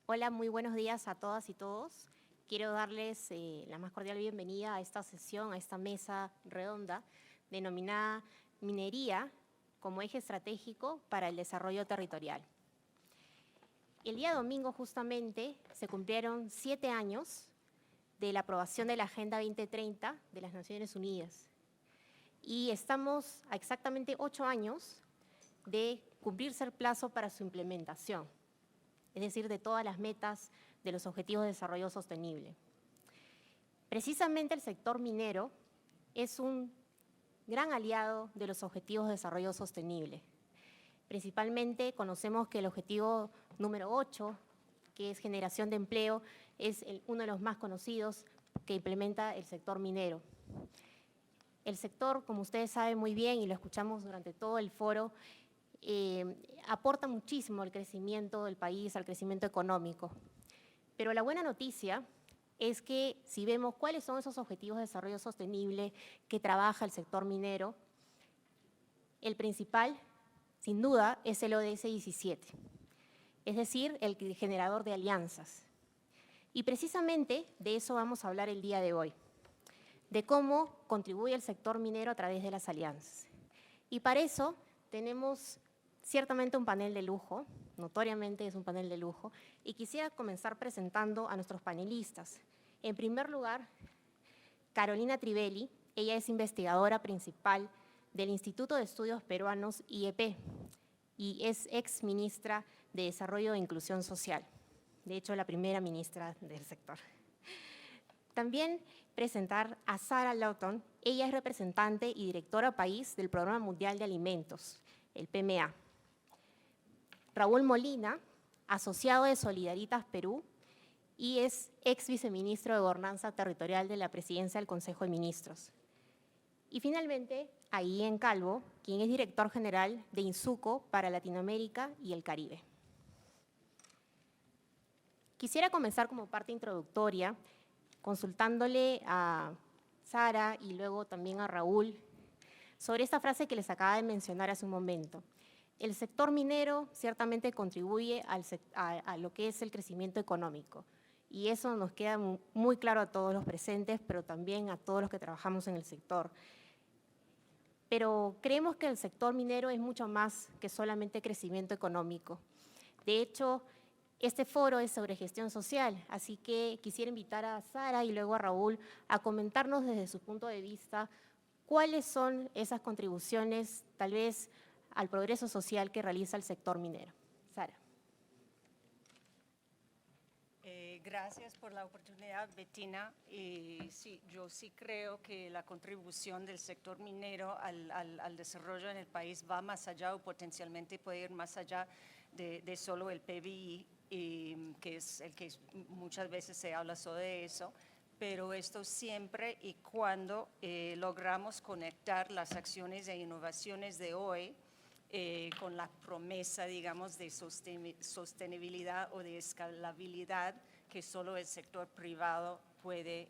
Hola, muy buenos días a todas y todos. Quiero darles la más cordial bienvenida a esta sesión, a esta mesa redonda denominada Minería como eje estratégico para el desarrollo territorial. El día domingo justamente se cumplieron 7 años de la aprobación de la Agenda 2030 de las Naciones Unidas y estamos a exactamente 8 años de cumplirse el plazo para su implementación, es decir, de todas las metas de los Objetivos de Desarrollo Sostenible. Precisamente el sector minero es un gran aliado de los Objetivos de Desarrollo Sostenible. Principalmente conocemos que el objetivo número 8, que es generación de empleo, es uno de los más conocidos que implementa el sector minero. El sector, como ustedes saben muy bien y lo escuchamos durante todo el foro, aporta muchísimo al crecimiento del país, al crecimiento económico. Pero la buena noticia es que si vemos cuáles son esos objetivos de desarrollo sostenible que trabaja el sector minero, el principal, sin duda, es el ODS 17, es decir, el generador de alianzas. Y precisamente de eso vamos a hablar el día de hoy, de cómo contribuye el sector minero a través de las alianzas. Y para eso tenemos ciertamente un panel de lujo, notoriamente es un panel de lujo, y quisiera comenzar presentando a nuestros panelistas. En primer lugar, Carolina Trivelli, ella es investigadora principal del Instituto de Estudios Peruanos IEP y es ex ministra de Desarrollo e Inclusión Social, de hecho la primera ministra del sector. También presentar a Sarah Lawton, ella es representante y directora país del Programa Mundial de Alimentos, el PMA. Raúl Molina, asociado de Solidaritas Perú y es ex viceministro de Gobernanza Territorial de la Presidencia del Consejo de Ministros. Y finalmente, Aguillén Calvo, quien es director general de INSUCO para Latinoamérica y el Caribe. Quisiera comenzar como parte introductoria consultándole a Sara y luego también a Raúl sobre esta frase que les acaba de mencionar hace un momento. El sector minero ciertamente contribuye a lo que es el crecimiento económico y eso nos queda muy claro a todos los presentes, pero también a todos los que trabajamos en el sector. Pero creemos que el sector minero es mucho más que solamente crecimiento económico. De hecho, este foro es sobre gestión social, así que quisiera invitar a Sara y luego a Raúl a comentarnos desde su punto de vista cuáles son esas contribuciones, tal vez, al progreso social que realiza el sector minero. Sara. Gracias por la oportunidad, Bettina. Sí, yo sí creo que la contribución del sector minero al desarrollo en el país va más allá o potencialmente puede ir más allá de solo el PBI, que es el que muchas veces se habla solo de eso, pero esto siempre y cuando logramos conectar las acciones e innovaciones de hoy con la promesa, digamos, de sostenibilidad o de escalabilidad que solo el sector privado puede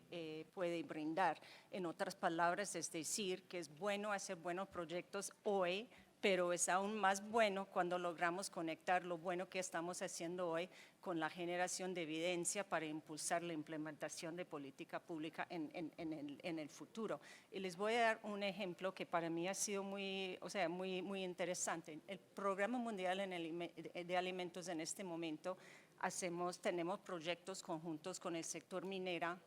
brindar. En otras palabras, es decir, que es bueno hacer buenos proyectos hoy, pero es aún más bueno cuando logramos conectar lo bueno que estamos haciendo hoy con la generación de evidencia para impulsar la implementación de política pública en el futuro. Y les voy a dar un ejemplo que para mí ha sido muy interesante. El Programa Mundial de Alimentos en este momento tenemos proyectos conjuntos con el sector minera,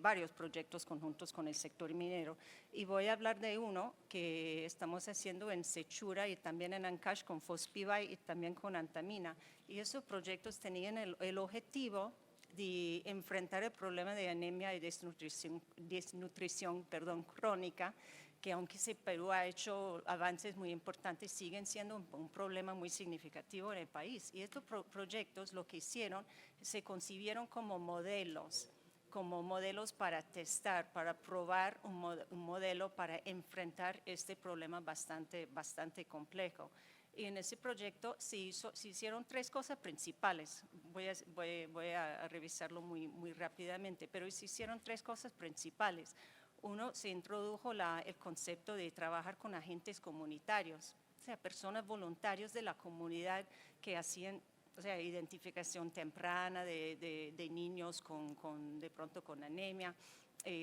varios proyectos conjuntos con el sector minero y voy a hablar de uno que estamos haciendo en Sechura y también en Ancash con Fospivay y también con Antamina y esos proyectos tenían el objetivo de enfrentar el problema de anemia y desnutrición crónica que aunque Perú ha hecho avances muy importantes, siguen siendo un problema muy significativo en el país. Y estos proyectos lo que hicieron, se concibieron como modelos para testar, para probar un modelo para enfrentar este problema bastante complejo. Y en ese proyecto se hicieron 3 cosas principales. Voy a revisarlo muy rápidamente, pero se hicieron 3 cosas principales. Uno, se introdujo el concepto de trabajar con agentes comunitarios, o sea, personas voluntarios de la comunidad que hacían O sea, identificación temprana de niños de pronto con anemia,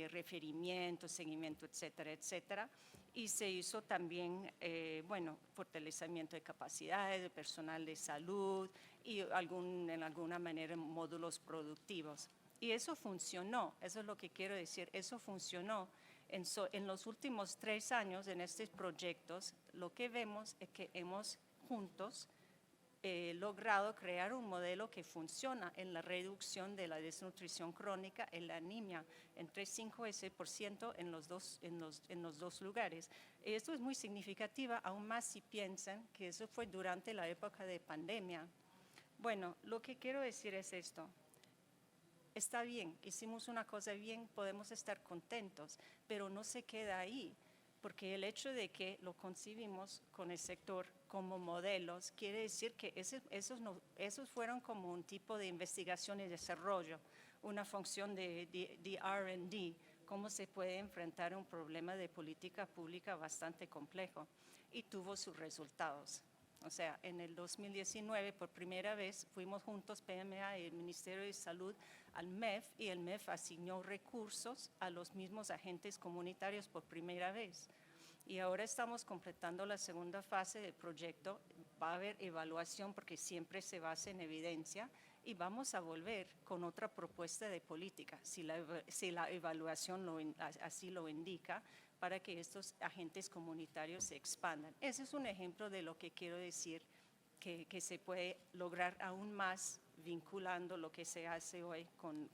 referimiento, seguimiento, etcétera, etcétera. Y se hizo también, bueno, fortalecimiento de capacidades de personal de salud y en alguna manera módulos productivos. Y eso funcionó, eso es lo que quiero decir, eso funcionó. En los últimos 3 años en estos proyectos, lo que vemos es que hemos juntos logrado crear un modelo que funciona en la reducción de la desnutrición crónica, en la anemia, entre 5 y 6% en los dos lugares. Esto es muy significativo, aún más si piensan que eso fue durante la época de pandemia. Bueno, lo que quiero decir es esto. Está bien, hicimos una cosa bien, podemos estar contentos, pero no se queda ahí, porque el hecho de que lo concibimos con el sector como modelos quiere decir que esos fueron como un tipo de investigación y desarrollo, una función de R&D, cómo se puede enfrentar un problema de política pública bastante complejo, y tuvo sus resultados. O sea, en el 2019, por primera vez, fuimos juntos, PMA y el Ministerio de Salud, al MEF, y el MEF asignó recursos a los mismos agentes comunitarios por primera vez. Y ahora estamos completando la segunda fase del proyecto. Va a haber evaluación porque siempre se basa en evidencia, y vamos a volver con otra propuesta de política, si la evaluación así lo indica, para que estos agentes comunitarios se expandan. Ese es un ejemplo de lo que quiero decir, que se puede lograr aún más vinculando lo que se hace hoy con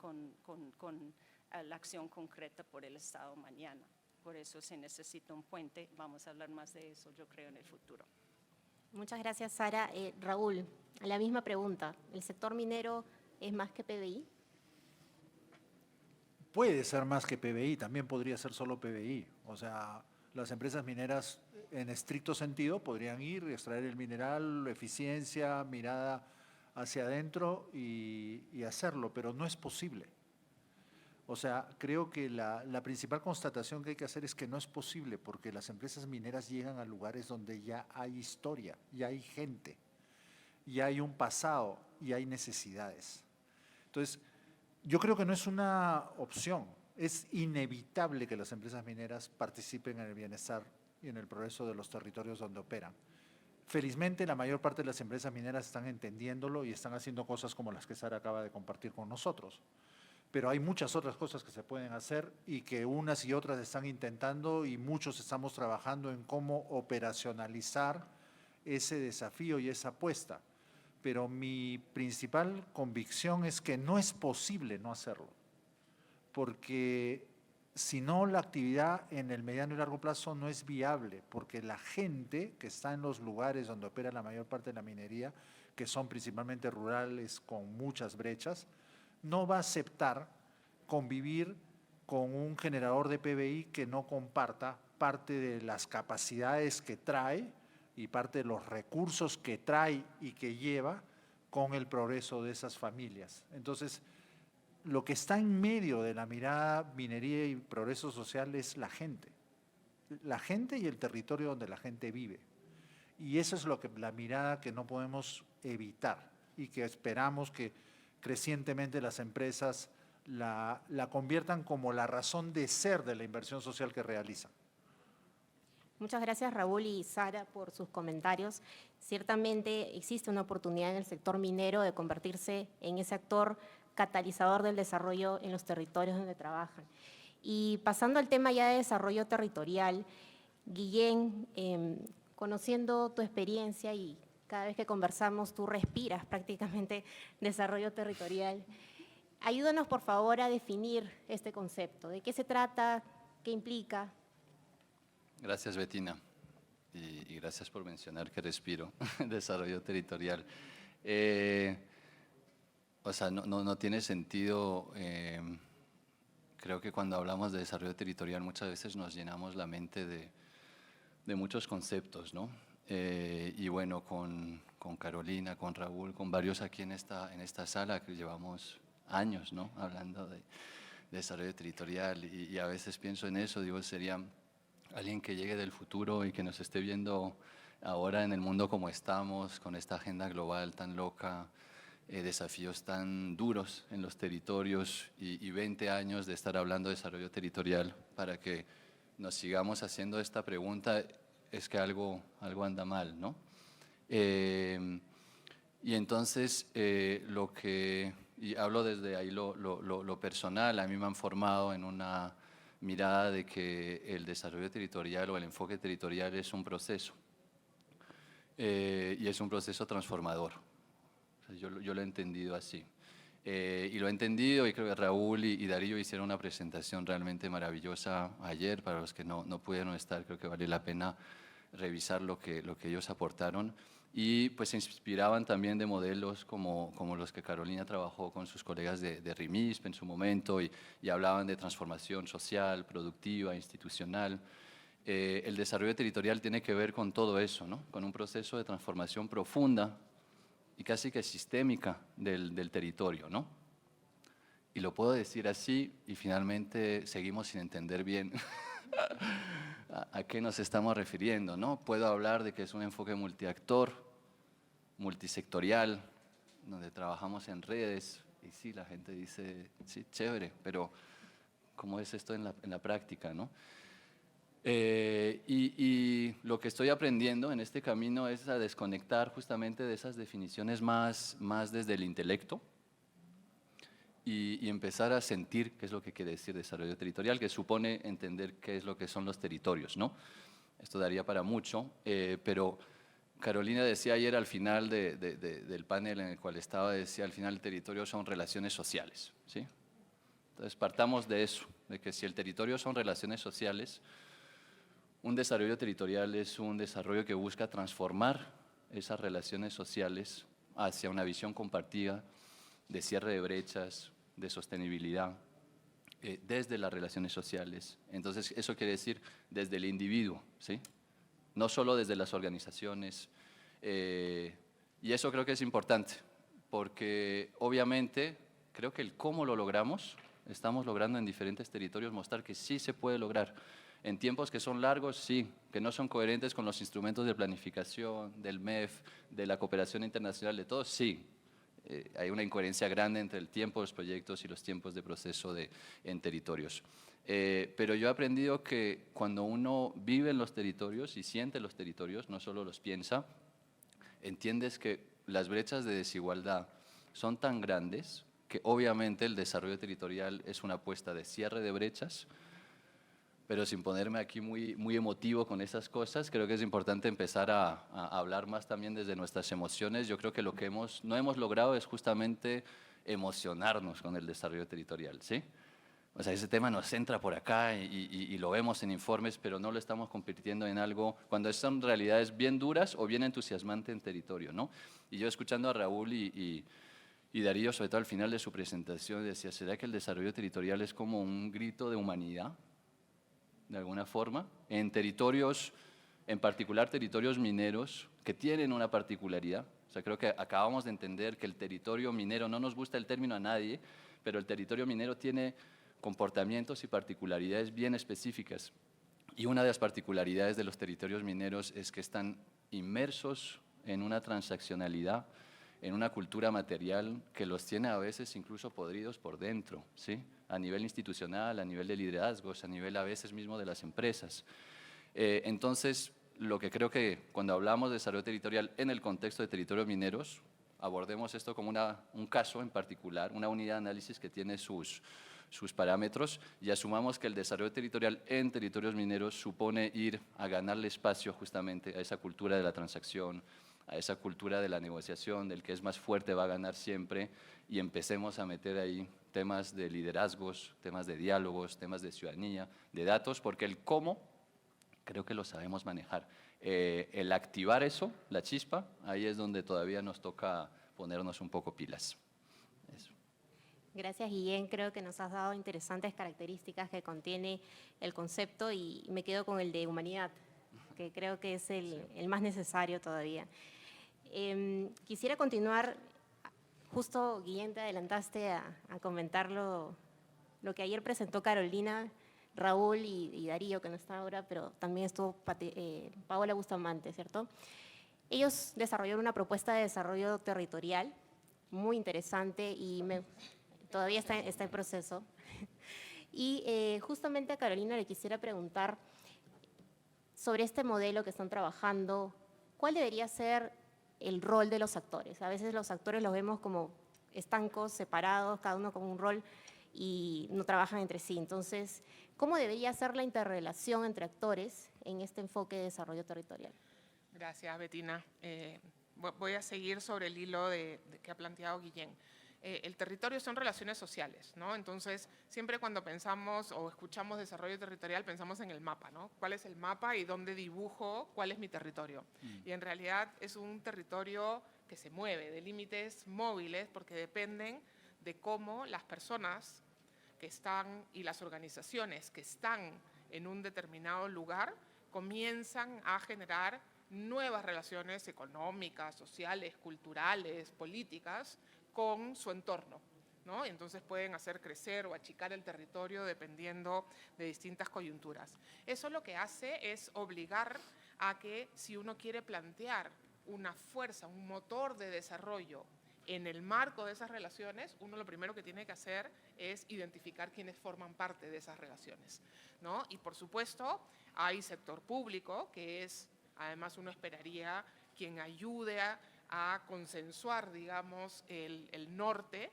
la acción concreta por el Estado mañana. Por eso se necesita un puente. Vamos a hablar más de eso, yo creo, en el futuro. Muchas gracias, Sara. Raúl, la misma pregunta. ¿El sector minero es más que PBI? Puede ser más que PBI, también podría ser solo PBI. O sea, las empresas mineras en estricto sentido podrían ir, extraer el mineral, eficiencia, mirada hacia adentro y hacerlo, pero no es posible. O sea, creo que la principal constatación que hay que hacer es que no es posible, porque las empresas mineras llegan a lugares donde ya hay historia, ya hay gente, ya hay un pasado y hay necesidades. Entonces, yo creo que no es una opción, es inevitable que las empresas mineras participen en el bienestar y en el progreso de los territorios donde operan. Felizmente, la mayor parte de las empresas mineras están entendiéndolo y están haciendo cosas como las que Sara acaba de compartir con nosotros. Pero hay muchas otras cosas que se pueden hacer y que unas y otras están intentando, y muchos estamos trabajando en cómo operacionalizar ese desafío y esa apuesta. Pero mi principal convicción es que no es posible no hacerlo, porque si no, la actividad en el mediano y largo plazo no es viable, porque la gente que está en los lugares donde opera la mayor parte de la minería, que son principalmente rurales con muchas brechas, no va a aceptar convivir con un generador de PBI que no comparta parte de las capacidades que trae y parte de los recursos que trae y que lleva con el progreso de esas familias. Entonces, lo que está en medio de la mirada minería y progreso social es la gente y el territorio donde la gente vive. Y eso es la mirada que no podemos evitar y que esperamos que crecientemente las empresas la conviertan como la razón de ser de la inversión social que realizan. Muchas gracias, Raúl y Sara, por sus comentarios. Ciertamente existe una oportunidad en el sector minero de convertirse en ese actor catalizador del desarrollo en los territorios donde trabajan. Y pasando al tema ya de desarrollo territorial, Guillén, conociendo tu experiencia y cada vez que conversamos tú respiras prácticamente desarrollo territorial, ayúdanos por favor a definir este concepto. ¿De qué se trata? ¿Qué implica? Gracias, Bettina, y gracias por mencionar que respiro desarrollo territorial. O sea, no tiene sentido, creo que cuando hablamos de desarrollo territorial muchas veces nos llenamos la mente de muchos conceptos, ¿no? Y bueno, con Carolina, con Raúl, con varios aquí en esta sala que llevamos años, ¿no?, hablando de desarrollo territorial, y a veces pienso en eso, digo, sería alguien que llegue del futuro y que nos esté viendo ahora en el mundo como estamos, con esta agenda global tan loca, desafíos tan duros en los territorios y 20 años de estar hablando de desarrollo territorial para que nos sigamos haciendo esta pregunta, es que algo anda mal, ¿no? Y entonces, y hablo desde ahí lo personal, a mí me han formado en una mirada de que el desarrollo territorial o el enfoque territorial es un proceso, y es un proceso transformador. O sea, yo lo he entendido así. Y lo he entendido, y creo que Raúl y Darío hicieron una presentación realmente maravillosa ayer. Para los que no pudieron estar, creo que vale la pena revisar lo que ellos aportaron. Y pues se inspiraban también de modelos como los que Carolina trabajó con sus colegas de RIMISP en su momento, y hablaban de transformación social, productiva, institucional. El desarrollo territorial tiene que ver con todo eso, ¿no? Con un proceso de transformación profunda y casi que sistémica del territorio, ¿no? Y lo puedo decir así, y finalmente seguimos sin entender bien a qué nos estamos refiriendo, ¿no? Puedo hablar de que es un enfoque multiactor, multisectorial, donde trabajamos en redes, y sí, la gente dice, sí, chévere, pero ¿cómo es esto en la práctica, no? Y lo que estoy aprendiendo en este camino es a desconectar justamente de esas definiciones más desde el intelecto y empezar a sentir qué es lo que quiere decir desarrollo territorial, que supone entender qué es lo que son los territorios, ¿no? Esto daría para mucho, pero Carolina decía ayer al final del panel en el cual estaba, decía al final el territorio son relaciones sociales, ¿sí? Entonces partamos de eso, de que si el territorio son relaciones sociales, un desarrollo territorial es un desarrollo que busca transformar esas relaciones sociales hacia una visión compartida de cierre de brechas, de sostenibilidad, desde las relaciones sociales. Entonces, eso quiere decir desde el individuo, ¿sí? No solo desde las organizaciones. Y eso creo que es importante, porque obviamente creo que el cómo lo logramos, estamos logrando en diferentes territorios mostrar que sí se puede lograr. En tiempos que son largos, sí, que no son coherentes con los instrumentos de planificación, del MEF, de la cooperación internacional, de todo, sí. Hay una incoherencia grande entre el tiempo de los proyectos y los tiempos de proceso en territorios. Pero yo he aprendido que cuando uno vive en los territorios y siente los territorios, no solo los piensa, entiendes que las brechas de desigualdad son tan grandes que obviamente el desarrollo territorial es una apuesta de cierre de brechas, pero sin ponerme aquí muy emotivo con esas cosas, creo que es importante empezar a hablar más también desde nuestras emociones. Yo creo que lo que no hemos logrado es justamente emocionarnos con el desarrollo territorial, ¿sí? O sea, ese tema nos entra por acá y lo vemos en informes, pero no lo estamos convirtiendo en algo, cuando son realidades bien duras o bien entusiasmantes en territorio, ¿no? Y yo escuchando a Raúl y Darío, sobre todo al final de su presentación, decía, ¿será que el desarrollo territorial es como un grito de humanidad? De alguna forma, en territorios, en particular territorios mineros, que tienen una particularidad. O sea, creo que acabamos de entender que el territorio minero, no nos gusta el término a nadie, pero el territorio minero tiene comportamientos y particularidades bien específicas. Y una de las particularidades de los territorios mineros es que están inmersos en una transaccionalidad, en una cultura material que los tiene a veces incluso podridos por dentro, ¿sí? A nivel institucional, a nivel de liderazgos, a nivel a veces mismo de las empresas. Entonces, lo que creo que cuando hablamos de desarrollo territorial en el contexto de territorios mineros, abordemos esto como un caso en particular, una unidad de análisis que tiene sus parámetros, y asumamos que el desarrollo territorial en territorios mineros supone ir a ganarle espacio justamente a esa cultura de la transacción, a esa cultura de la negociación, del que es más fuerte va a ganar siempre, y empecemos a meter ahí temas de liderazgos, temas de diálogos, temas de ciudadanía, de datos, porque el cómo creo que lo sabemos manejar. El activar eso, la chispa, ahí es donde todavía nos toca ponernos un poco pilas. Eso. Gracias, Guillén. Creo que nos has dado interesantes características que contiene el concepto y me quedo con el de humanidad, que creo que es el más necesario todavía. Quisiera continuar, justo Guillén te adelantaste a comentar lo que ayer presentó Carolina Raúl y Darío, que no está ahora, pero también estuvo Paola Bustamante, ¿cierto? Ellos desarrollaron una propuesta de desarrollo territorial muy interesante y todavía está en proceso. Y justamente a Carolina le quisiera preguntar sobre este modelo que están trabajando, ¿cuál debería ser el rol de los actores? A veces los actores los vemos como estancos, separados, cada uno con un rol y no trabajan entre sí. Entonces, ¿cómo debería ser la interrelación entre actores en este enfoque de desarrollo territorial? Gracias, Bettina. Voy a seguir sobre el hilo que ha planteado Guillén. El territorio son relaciones sociales, ¿no? Entonces, siempre cuando pensamos o escuchamos desarrollo territorial, pensamos en el mapa, ¿no? ¿Cuál es el mapa y dónde dibujo cuál es mi territorio? Y en realidad es un territorio que se mueve, de límites móviles, porque dependen de cómo las personas que están y las organizaciones que están en un determinado lugar comienzan a generar nuevas relaciones económicas, sociales, culturales, políticas con su entorno, ¿no? Entonces pueden hacer crecer o achicar el territorio dependiendo de distintas coyunturas. Eso lo que hace es obligar a que si uno quiere plantear una fuerza, un motor de desarrollo en el marco de esas relaciones, uno lo primero que tiene que hacer es identificar quiénes forman parte de esas relaciones, ¿no? Y por supuesto hay sector público, que es, además uno esperaría, quien ayude a consensuar, digamos, el norte,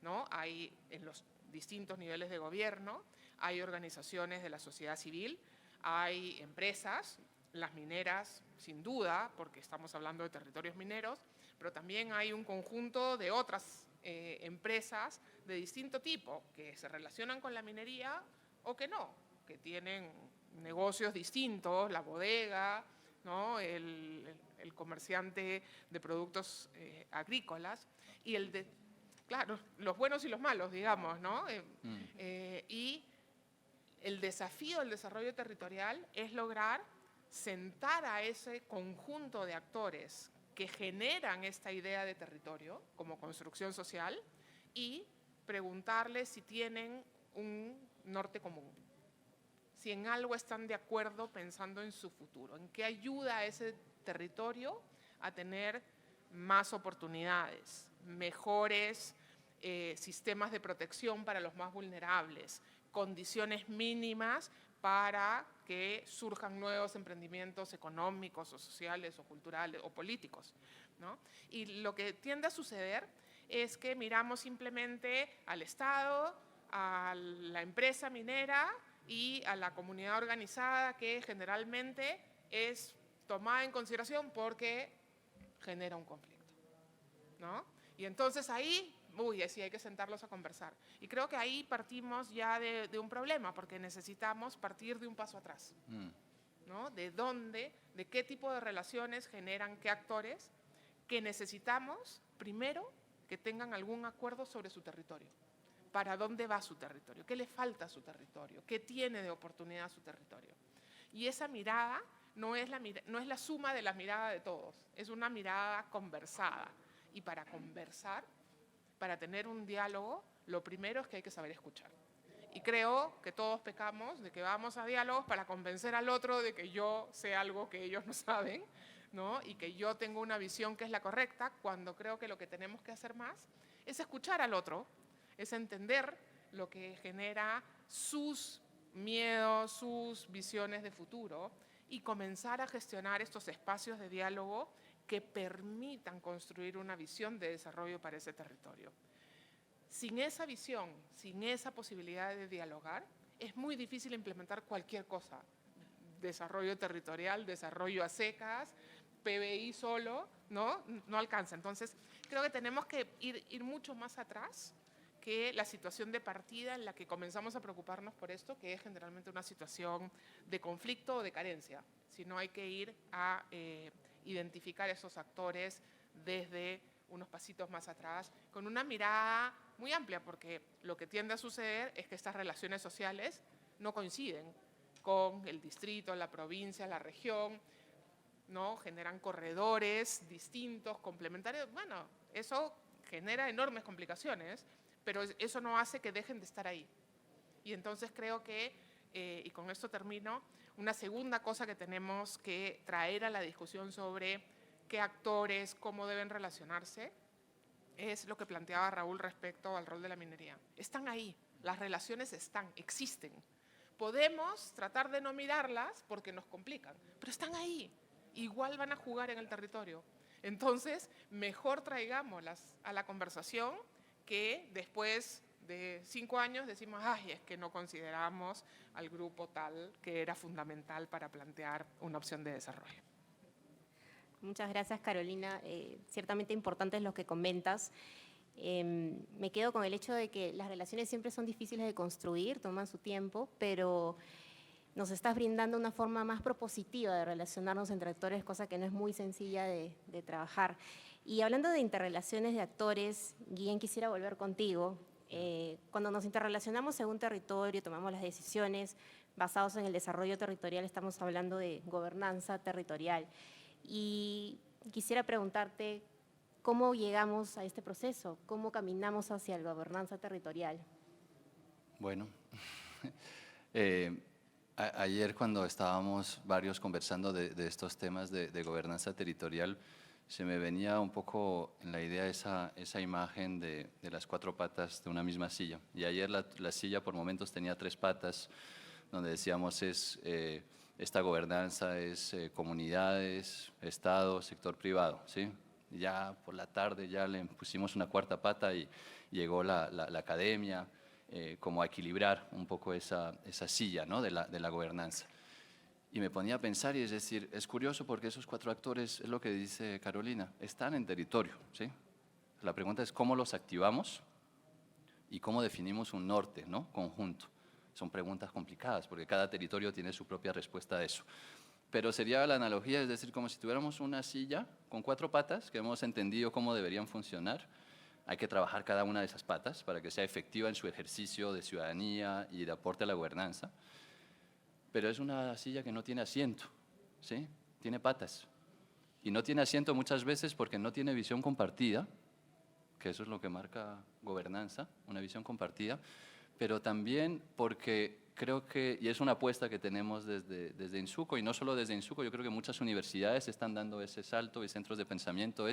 ¿no? Hay en los distintos niveles de gobierno, hay organizaciones de la sociedad civil, hay empresas, las mineras, sin duda, porque estamos hablando de territorios mineros, pero también hay un conjunto de otras empresas de distinto tipo que se relacionan con la minería o que no, que tienen negocios distintos, la bodega, ¿no? el comerciante de productos agrícolas y claro, los buenos y los malos, digamos, ¿no? Y el desafío del desarrollo territorial es lograr sentar a ese conjunto de actores que generan esta idea de territorio como construcción social y preguntarles si tienen un norte común, si en algo están de acuerdo pensando en su futuro, en qué ayuda a ese territorio a tener más oportunidades, mejores sistemas de protección para los más vulnerables, condiciones mínimas para que surjan nuevos emprendimientos económicos o sociales o culturales o políticos, ¿no? Y lo que tiende a suceder es que miramos simplemente al Estado, a la empresa minera y a la comunidad organizada, que generalmente es tomada en consideración porque genera un conflicto, ¿no? Y entonces ahí, sí hay que sentarlos a conversar. Y creo que ahí partimos ya de un problema, porque necesitamos partir de un paso atrás, ¿no? De dónde, de qué tipo de relaciones generan qué actores, que necesitamos primero que tengan algún acuerdo sobre su territorio. ¿Para dónde va su territorio? ¿Qué le falta a su territorio? ¿Qué tiene de oportunidad su territorio? Y esa mirada no es la suma de la mirada de todos, es una mirada conversada. Y para conversar, para tener un diálogo, lo primero es que hay que saber escuchar. Y creo que todos pecamos de que vamos a diálogos para convencer al otro de que yo sé algo que ellos no saben, ¿no? Y que yo tengo una visión que es la correcta, cuando creo que lo que tenemos que hacer más es escuchar al otro, es entender lo que genera sus miedos, sus visiones de futuro y comenzar a gestionar estos espacios de diálogo que permitan construir una visión de desarrollo para ese territorio. Sin esa visión, sin esa posibilidad de dialogar, es muy difícil implementar cualquier cosa. Desarrollo territorial, desarrollo a secas, PBI solo, no alcanza. Entonces, creo que tenemos que ir mucho más atrás que la situación de partida en la que comenzamos a preocuparnos por esto, que es generalmente una situación de conflicto o de carencia. Sino hay que ir a identificar esos actores desde unos pasitos más atrás, con una mirada muy amplia, porque lo que tiende a suceder es que estas relaciones sociales no coinciden con el distrito, la provincia, la región, ¿no? Generan corredores distintos, complementarios. Bueno, eso genera enormes complicaciones, pero eso no hace que dejen de estar ahí. Y entonces creo que y con esto termino, una segunda cosa que tenemos que traer a la discusión sobre qué actores, cómo deben relacionarse, es lo que planteaba Raúl respecto al rol de la minería. Están ahí, las relaciones están, existen. Podemos tratar de no mirarlas porque nos complican, pero están ahí, igual van a jugar en el territorio. Entonces, mejor traigámoslas a la conversación que después de 5 años decimos, ay, es que no consideramos al grupo tal que era fundamental para plantear una opción de desarrollo. Muchas gracias, Carolina. Ciertamente importantes lo que comentas. Me quedo con el hecho de que las relaciones siempre son difíciles de construir, toman su tiempo, pero nos estás brindando una forma más propositiva de relacionarnos entre actores, cosa que no es muy sencilla de trabajar. Y hablando de interrelaciones de actores, Guillén, quisiera volver contigo. Cuando nos interrelacionamos en un territorio, tomamos las decisiones basadas en el desarrollo territorial, estamos hablando de gobernanza territorial. Y quisiera preguntarte, ¿cómo llegamos a este proceso? ¿Cómo caminamos hacia la gobernanza territorial? Bueno, ayer cuando estábamos varios conversando de estos temas de gobernanza territorial, se me venía un poco en la idea esa imagen de las 4 patas de una misma silla. Y ayer la silla por momentos tenía 3 patas, donde decíamos esta gobernanza es comunidades, Estado, sector privado, ¿sí? Ya por la tarde ya le pusimos una 4ª pata y llegó la academia, como a equilibrar un poco esa silla, ¿no? de la gobernanza. Y me ponía a pensar, y es decir, es curioso porque esos 4 actores, es lo que dice Carolina, están en territorio, ¿sí? La pregunta es cómo los activamos y cómo definimos un norte, ¿no? conjunto. Son preguntas complicadas porque cada territorio tiene su propia respuesta a eso. Pero sería la analogía, es decir, como si tuviéramos una silla con 4 patas que hemos entendido cómo deberían funcionar. Hay que trabajar cada una de esas patas para que sea efectiva en su ejercicio de ciudadanía y de aporte a la gobernanza. Pero es una silla que no tiene asiento, ¿sí? Tiene patas. Y no tiene asiento muchas veces porque no tiene visión compartida, que eso es lo que marca gobernanza, una visión compartida, pero también porque creo que, y es una apuesta que tenemos desde INSUCO, y no solo desde INSUCO, yo creo que muchas universidades están dando ese salto y centros de pensamiento,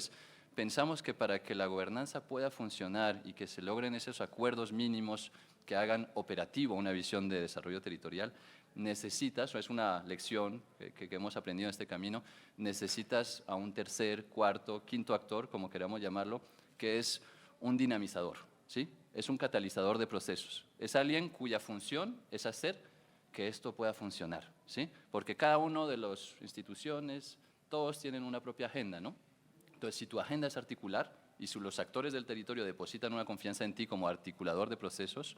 pensamos que para que la gobernanza pueda funcionar y que se logren esos acuerdos mínimos que hagan operativo una visión de desarrollo territorial, necesitas, o es una lección que hemos aprendido en este camino, necesitas a un 3er, 4º, 5º actor, como queramos llamarlo, que es un dinamizador, ¿sí? Es un catalizador de procesos. Es alguien cuya función es hacer que esto pueda funcionar, ¿sí? Porque cada uno de las instituciones, todos tienen una propia agenda, ¿no? Entonces, si tu agenda es articular y si los actores del territorio depositan una confianza en ti como articulador de procesos,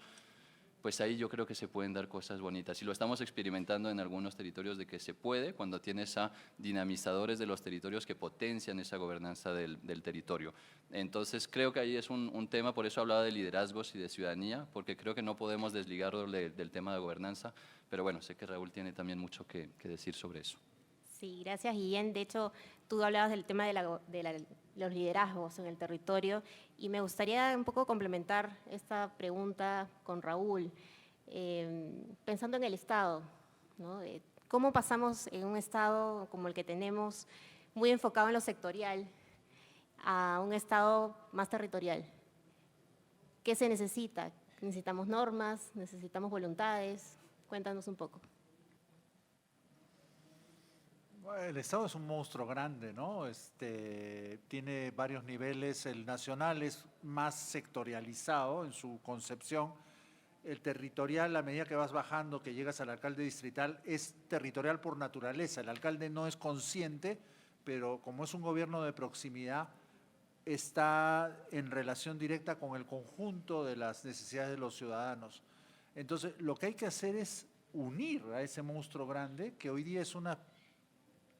pues ahí yo creo que se pueden dar cosas bonitas. Y lo estamos experimentando en algunos territorios de que se puede cuando tienes a dinamizadores de los territorios que potencian esa gobernanza del territorio. Entonces creo que ahí es un tema, por eso hablaba de liderazgos y de ciudadanía, porque creo que no podemos desligarlo del tema de gobernanza, pero bueno, sé que Raúl tiene también mucho que decir sobre eso. Sí, gracias, Guillén. De hecho, tú hablabas del tema de los liderazgos en el territorio y me gustaría un poco complementar esta pregunta con Raúl, pensando en el Estado, ¿no? ¿Cómo pasamos en un Estado como el que tenemos, muy enfocado en lo sectorial, a un Estado más territorial? ¿Qué se necesita? ¿Necesitamos normas? ¿Necesitamos voluntades? Cuéntanos un poco. El Estado es un monstruo grande, ¿no? Tiene varios niveles. El nacional es más sectorializado en su concepción. El territorial, a medida que vas bajando, que llegas al alcalde distrital, es territorial por naturaleza. El alcalde no es consciente, pero como es un gobierno de proximidad, está en relación directa con el conjunto de las necesidades de los ciudadanos. Entonces, lo que hay que hacer es unir a ese monstruo grande, que hoy día es una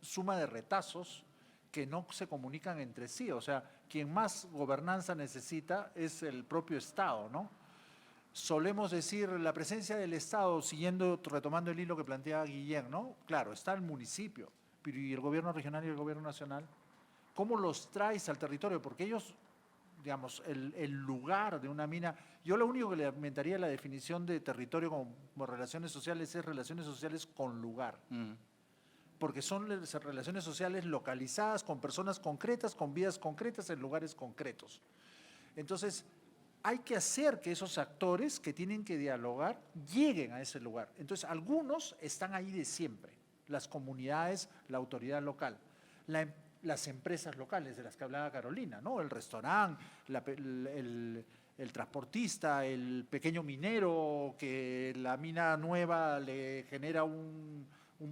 suma de retazos que no se comunican entre sí. O sea, quien más gobernanza necesita es el propio Estado, ¿no? Solemos decir la presencia del Estado, retomando el hilo que planteaba Guillén, ¿no? Claro, está el municipio, pero ¿y el gobierno regional y el gobierno nacional? ¿Cómo los traes al territorio? Porque ellos digamos, el lugar de una mina. Yo lo único que le aumentaría la definición de territorio como relaciones sociales es relaciones sociales con lugar. Porque son relaciones sociales localizadas con personas concretas, con vidas concretas, en lugares concretos. Entonces, hay que hacer que esos actores que tienen que dialogar lleguen a ese lugar. Entonces, algunos están ahí de siempre, las comunidades, la autoridad local, las empresas locales de las que hablaba Carolina, ¿no? El restaurante, el transportista, el pequeño minero que la mina nueva le genera un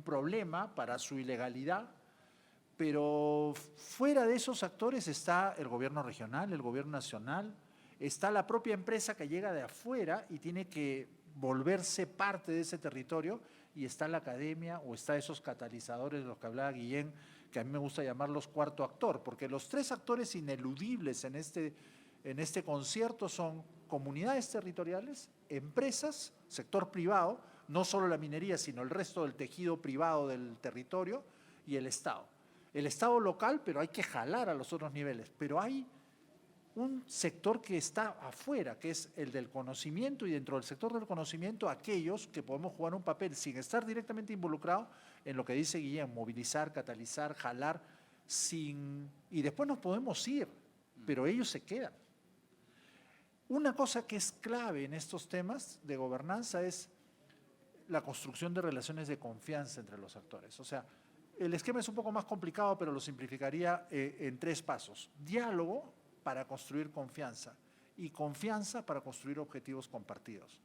problema para su ilegalidad, pero fuera de esos actores está el gobierno regional, el gobierno nacional, está la propia empresa que llega de afuera y tiene que volverse parte de ese territorio, y está la academia o está esos catalizadores de los que hablaba Guillén, que a mí me gusta llamarlos cuarto actor, porque los tres actores ineludibles en este concierto son comunidades territoriales, empresas, sector privado, no solo la minería, sino el resto del tejido privado del territorio, y el Estado. El Estado local, pero hay que jalar a los otros niveles. Pero hay un sector que está afuera, que es el del conocimiento, y dentro del sector del conocimiento aquellos que podemos jugar un papel sin estar directamente involucrados en lo que dice Guillén, movilizar, catalizar, jalar, y después nos podemos ir, pero ellos se quedan. Una cosa que es clave en estos temas de gobernanza es la construcción de relaciones de confianza entre los actores. O sea, el esquema es un poco más complicado, pero lo simplificaría en 3 pasos. Diálogo para construir confianza, y confianza para construir objetivos compartidos.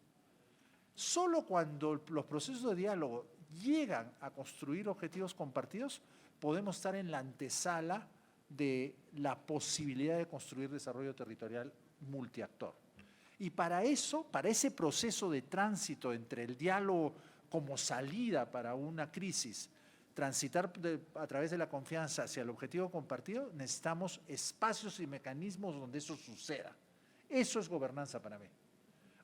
Solo cuando los procesos de diálogo llegan a construir objetivos compartidos, podemos estar en la antesala de la posibilidad de construir desarrollo territorial multiactor. Y para eso, para ese proceso de tránsito entre el diálogo como salida para una crisis, transitar a través de la confianza hacia el objetivo compartido, necesitamos espacios y mecanismos donde eso suceda. Eso es gobernanza para mí.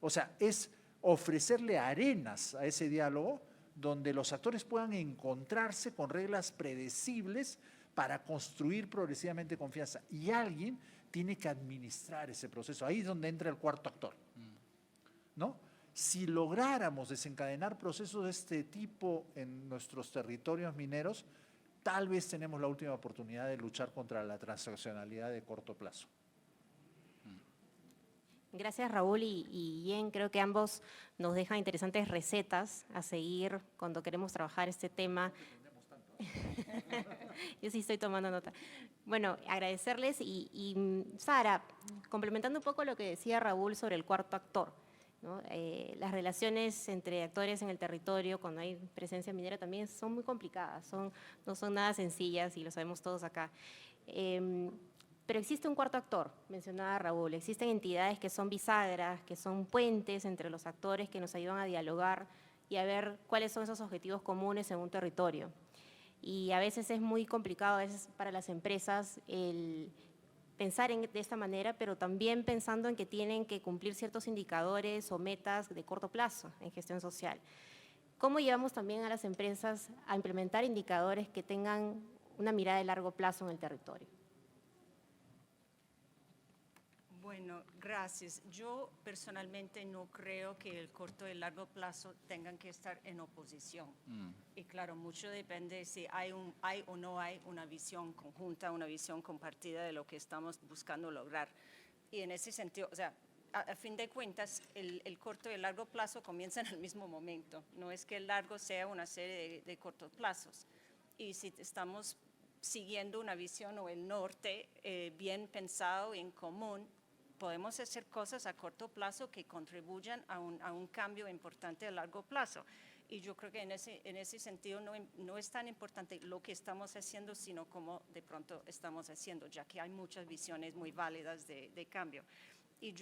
O sea, es ofrecerle arenas a ese diálogo donde los actores puedan encontrarse con reglas predecibles para construir progresivamente confianza. Y alguien tiene que administrar ese proceso. Ahí es donde entra el cuarto actor, ¿no? Si lográramos desencadenar procesos de este tipo en nuestros territorios mineros, tal vez tenemos la última oportunidad de luchar contra la transaccionalidad de corto plazo. Gracias, Raúl y Guillén. Creo que ambos nos dejan interesantes recetas a seguir cuando queremos trabajar este tema. Yo sí estoy tomando nota. Bueno, agradecerles y Sara, complementando un poco lo que decía Raúl sobre el cuarto actor, ¿no? Las relaciones entre actores en el territorio cuando hay presencia minera también son muy complicadas, no son nada sencillas y lo sabemos todos acá. Pero existe un cuarto actor, mencionaba Raúl, existen entidades que son bisagras, que son puentes entre los actores que nos ayudan a dialogar y a ver cuáles son esos objetivos comunes en un territorio. Y a veces es muy complicado, a veces para las empresas, el pensar de esta manera, pero también pensando en que tienen que cumplir ciertos indicadores o metas de corto plazo en gestión social. ¿Cómo llevamos también a las empresas a implementar indicadores que tengan una mirada de largo plazo en el territorio? Bueno, gracias. Yo personalmente no creo que el corto y el largo plazo tengan que estar en oposición. Y claro, mucho depende si hay o no hay una visión conjunta, una visión compartida de lo que estamos buscando lograr. Y en ese sentido, o sea, a fin de cuentas, el corto y el largo plazo comienzan al mismo momento. No es que el largo sea una serie de cortos plazos. Y si estamos siguiendo una visión o el norte bien pensado y en común, podemos hacer cosas a corto plazo que contribuyan a un cambio importante a largo plazo. Y yo creo que en ese sentido no es tan importante lo que estamos haciendo, sino cómo de pronto estamos haciendo, ya que hay muchas visiones muy válidas de cambio. Y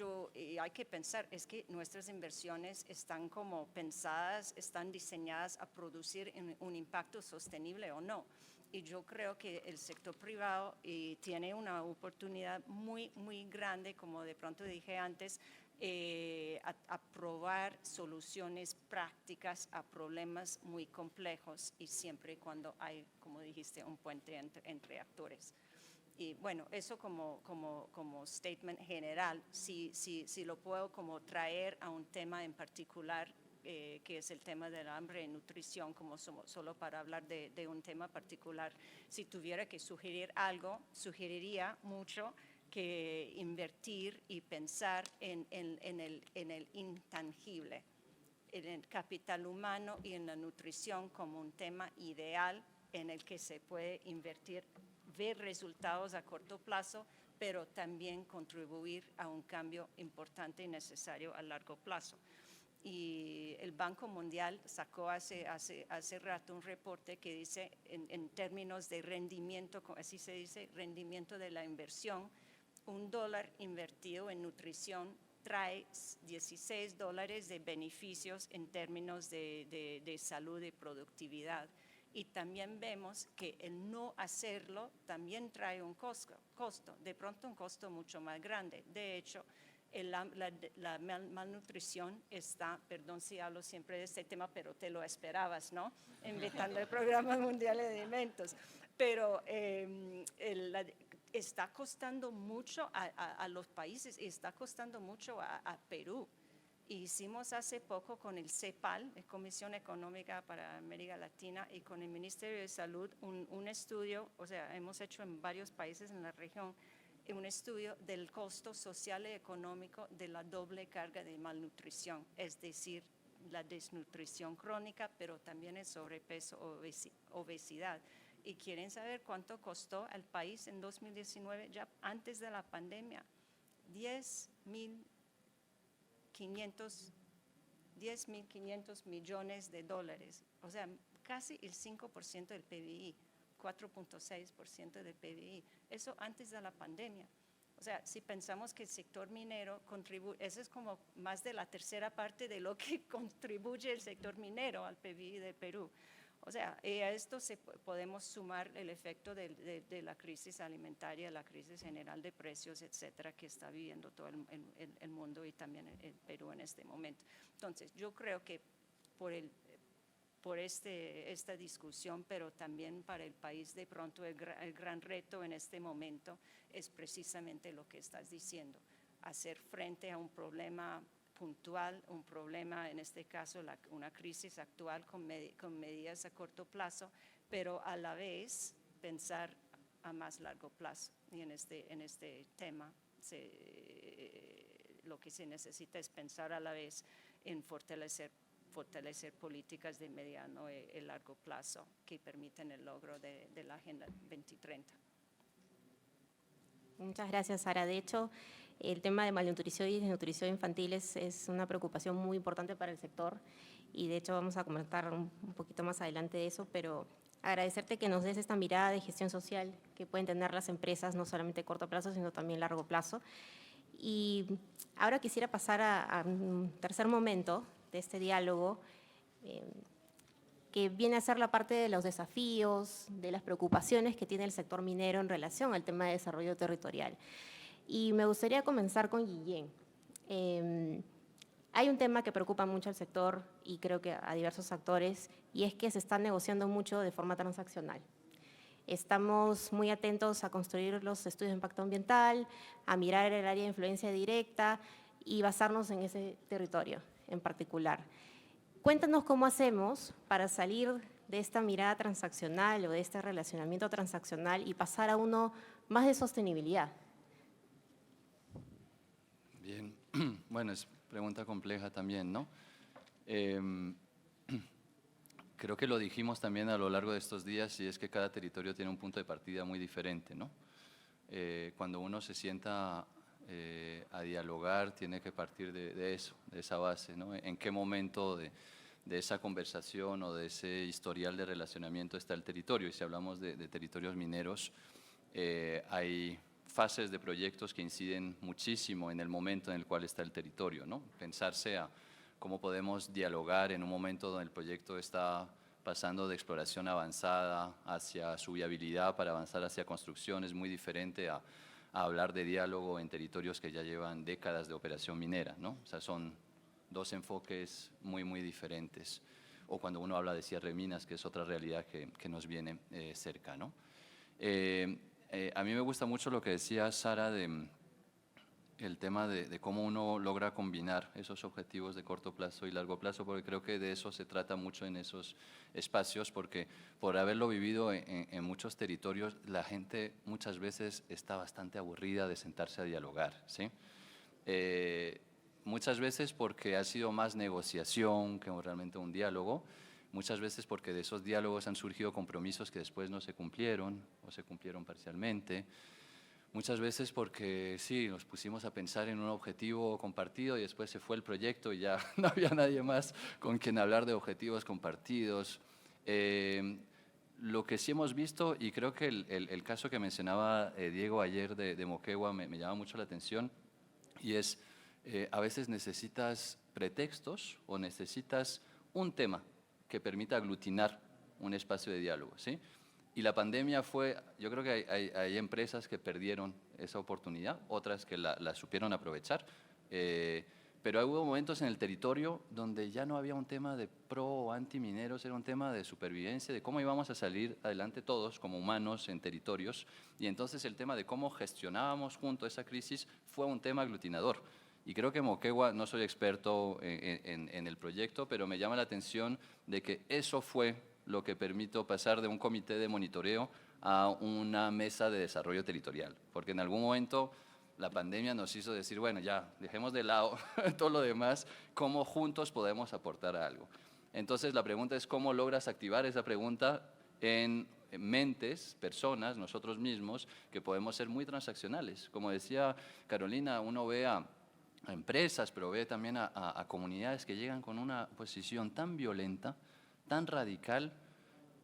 hay que pensar, es que nuestras inversiones están como pensadas, están diseñadas a producir un impacto sostenible o no. Y yo creo que el sector privado tiene una oportunidad muy, muy grande, como de pronto dije antes, a probar soluciones prácticas a problemas muy complejos y siempre cuando hay, como dijiste, un puente entre actores. Y bueno, eso como statement general, si lo puedo como traer a un tema en particular, que es el tema del hambre y nutrición, como solo para hablar de un tema particular. Si tuviera que sugerir algo, sugeriría mucho que invertir y pensar en el intangible, en el capital humano y en la nutrición como un tema ideal en el que se puede invertir, ver resultados a corto plazo, pero también contribuir a un cambio importante y necesario a largo plazo. Y el Banco Mundial sacó hace rato un reporte que dice, en términos de rendimiento, así se dice, rendimiento de la inversión, $1 invertido en nutrición trae $16 de beneficios en términos de salud y productividad. Y también vemos que el no hacerlo también trae un costo, de pronto un costo mucho más grande. De hecho, la malnutrición está, perdón si hablo siempre de este tema, pero te lo esperabas, ¿no? Invitando al Programa Mundial de Alimentos. Pero está costando mucho a los países y está costando mucho a Perú. Hicimos hace poco con el CEPAL, Comisión Económica para América Latina, y con el Ministerio de Salud un estudio, o sea, hemos hecho en varios países en la región, un estudio del costo social y económico de la doble carga de malnutrición, es decir, la desnutrición crónica, pero también el sobrepeso, obesidad. Y quieren saber cuánto costó al país en 2019, ya antes de la pandemia, 10.500 millones de dólares, o sea, casi el 5% del PBI, 4.6% del PBI, eso antes de la pandemia. O sea, si pensamos que el sector minero contribuye, eso es como más de la tercera parte de lo que contribuye el sector minero al PBI de Perú. O sea, a esto podemos sumar el efecto de la crisis alimentaria, la crisis general de precios, etcétera, que está viviendo todo el mundo y también el Perú en este momento. Entonces, yo creo que por esta discusión, pero también para el país, de pronto el gran reto en este momento es precisamente lo que estás diciendo, hacer frente a un problema puntual, un problema, en este caso una crisis actual con medidas a corto plazo, pero a la vez pensar a más largo plazo. Y en este tema lo que se necesita es pensar a la vez en fortalecer políticas de mediano y largo plazo que permiten el logro de la Agenda 2030. Muchas gracias, Sara. De hecho, el tema de malnutrición y desnutrición infantil es una preocupación muy importante para el sector y de hecho vamos a comentar un poquito más adelante de eso, pero agradecerte que nos des esta mirada de gestión social que pueden tener las empresas, no solamente a corto plazo, sino también a largo plazo. Y ahora quisiera pasar a un tercer momento de este diálogo, que viene a ser la parte de los desafíos, de las preocupaciones que tiene el sector minero en relación al tema de desarrollo territorial. Y me gustaría comenzar con Guillén. Hay un tema que preocupa mucho al sector y creo que a diversos actores, y es que se está negociando mucho de forma transaccional. Estamos muy atentos a construir los estudios de impacto ambiental, a mirar el área de influencia directa y basarnos en ese territorio en particular. Cuéntanos cómo hacemos para salir de esta mirada transaccional o de este relacionamiento transaccional y pasar a uno más de sostenibilidad. Bien, bueno, es pregunta compleja también, ¿no? Creo que lo dijimos también a lo largo de estos días y es que cada territorio tiene un punto de partida muy diferente, ¿no? Cuando uno se sienta a dialogar, tiene que partir de eso, de esa base, ¿no? En qué momento de esa conversación o de ese historial de relacionamiento está el territorio. Y si hablamos de territorios mineros, hay fases de proyectos que inciden muchísimo en el momento en el cual está el territorio, ¿no? Pensarse a cómo podemos dialogar en un momento donde el proyecto está pasando de exploración avanzada hacia su viabilidad para avanzar hacia construcción es muy diferente a hablar de diálogo en territorios que ya llevan décadas de operación minera, ¿no? O sea, son dos enfoques muy, muy diferentes. O cuando uno habla de cierre de minas, que es otra realidad que nos viene cerca, ¿no? A mí me gusta mucho lo que decía Sara el tema de cómo uno logra combinar esos objetivos de corto plazo y largo plazo, porque creo que de eso se trata mucho en esos espacios, porque por haberlo vivido en muchos territorios, la gente muchas veces está bastante aburrida de sentarse a dialogar, ¿sí? Muchas veces porque ha sido más negociación que realmente un diálogo, muchas veces porque de esos diálogos han surgido compromisos que después no se cumplieron o se cumplieron parcialmente. Muchas veces porque sí, nos pusimos a pensar en un objetivo compartido y después se fue el proyecto y ya no había nadie más con quien hablar de objetivos compartidos. Lo que sí hemos visto, y creo que el caso que mencionaba Diego ayer de Moquegua me llama mucho la atención, y es a veces necesitas pretextos o necesitas un tema que permita aglutinar un espacio de diálogo, ¿sí? Y la pandemia fue, yo creo que hay empresas que perdieron esa oportunidad, otras que la supieron aprovechar, pero hubo momentos en el territorio donde ya no había un tema de pro o anti mineros, era un tema de supervivencia, de cómo íbamos a salir adelante todos como humanos en territorios, y entonces el tema de cómo gestionábamos junto esa crisis fue un tema aglutinador. Y creo que Moquegua, no soy experto en el proyecto, pero me llama la atención de que eso fue lo que permitió pasar de un comité de monitoreo a una mesa de desarrollo territorial. Porque en algún momento la pandemia nos hizo decir, bueno, ya, dejemos de lado todo lo demás, ¿cómo juntos podemos aportar algo? Entonces la pregunta es, ¿cómo logras activar esa pregunta en mentes, personas, nosotros mismos, que podemos ser muy transaccionales? Como decía Carolina, uno ve a empresas, pero ve también a comunidades que llegan con una posición tan violenta, tan radical,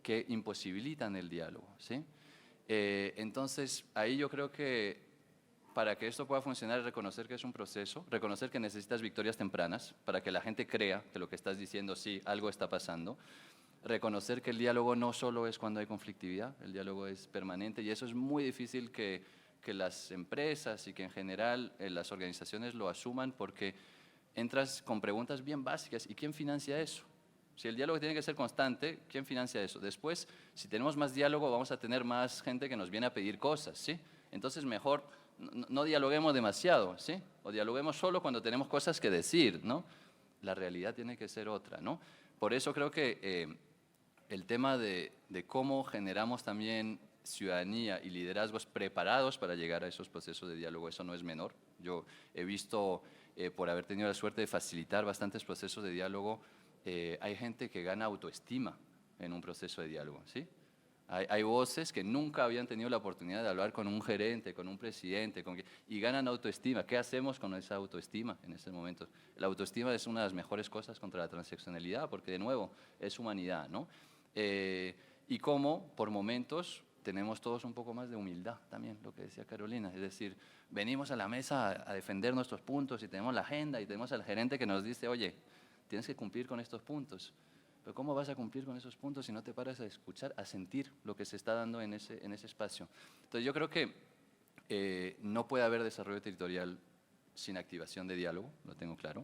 que imposibilitan el diálogo, ¿sí? Entonces, ahí yo creo que para que esto pueda funcionar es reconocer que es un proceso, reconocer que necesitas victorias tempranas para que la gente crea que lo que estás diciendo, sí, algo está pasando, reconocer que el diálogo no solo es cuando hay conflictividad, el diálogo es permanente, y eso es muy difícil que las empresas y que en general las organizaciones lo asuman, porque entras con preguntas bien básicas. ¿Y quién financia eso? Si el diálogo tiene que ser constante, ¿quién financia eso? Después, si tenemos más diálogo, vamos a tener más gente que nos viene a pedir cosas, ¿sí? Entonces, mejor no dialoguemos demasiado, ¿sí? O dialoguemos solo cuando tenemos cosas que decir, ¿no? La realidad tiene que ser otra, ¿no? Por eso creo que el tema de cómo generamos también ciudadanía y liderazgos preparados para llegar a esos procesos de diálogo, eso no es menor. Yo he visto, por haber tenido la suerte de facilitar bastantes procesos de diálogo, hay gente que gana autoestima en un proceso de diálogo, ¿sí? Hay voces que nunca habían tenido la oportunidad de hablar con un gerente, con un presidente, y ganan autoestima. ¿Qué hacemos con esa autoestima en ese momento? La autoestima es una de las mejores cosas contra la transaccionalidad, porque de nuevo es humanidad, ¿no? Y cómo por momentos tenemos todos un poco más de humildad también, lo que decía Carolina, es decir, venimos a la mesa a defender nuestros puntos y tenemos la agenda y tenemos al gerente que nos dice, oye, tienes que cumplir con estos puntos. Pero ¿cómo vas a cumplir con esos puntos si no te paras a escuchar, a sentir lo que se está dando en ese espacio? Entonces yo creo que no puede haber desarrollo territorial sin activación de diálogo, lo tengo claro.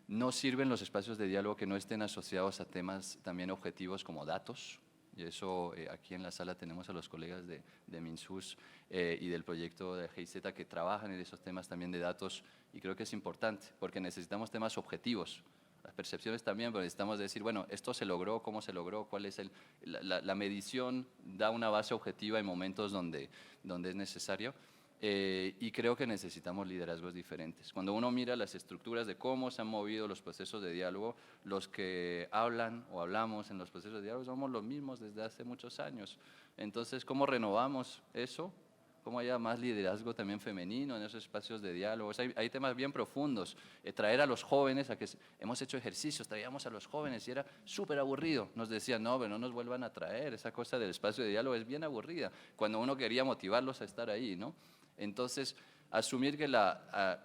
No sirven los espacios de diálogo que no estén asociados a temas también objetivos como datos, y eso aquí en la sala tenemos a los colegas de MINSUS y del proyecto de GIZ que trabajan en esos temas también de datos, y creo que es importante porque necesitamos temas objetivos. Las percepciones también, pero necesitamos decir, bueno, esto se logró, cómo se logró, cuál es la medición, da una base objetiva en momentos donde es necesario. Y creo que necesitamos liderazgos diferentes. Cuando uno mira las estructuras de cómo se han movido los procesos de diálogo, los que hablan o hablamos en los procesos de diálogo somos los mismos desde hace muchos años. Entonces, ¿cómo renovamos eso? ¿Cómo haya más liderazgo también femenino en esos espacios de diálogo? Hay temas bien profundos. Traer a los jóvenes, hemos hecho ejercicios, traíamos a los jóvenes y era súper aburrido. Nos decían, no, pero no nos vuelvan a traer, esa cosa del espacio de diálogo es bien aburrida, cuando uno quería motivarlos a estar ahí, ¿no? Entonces, asumir que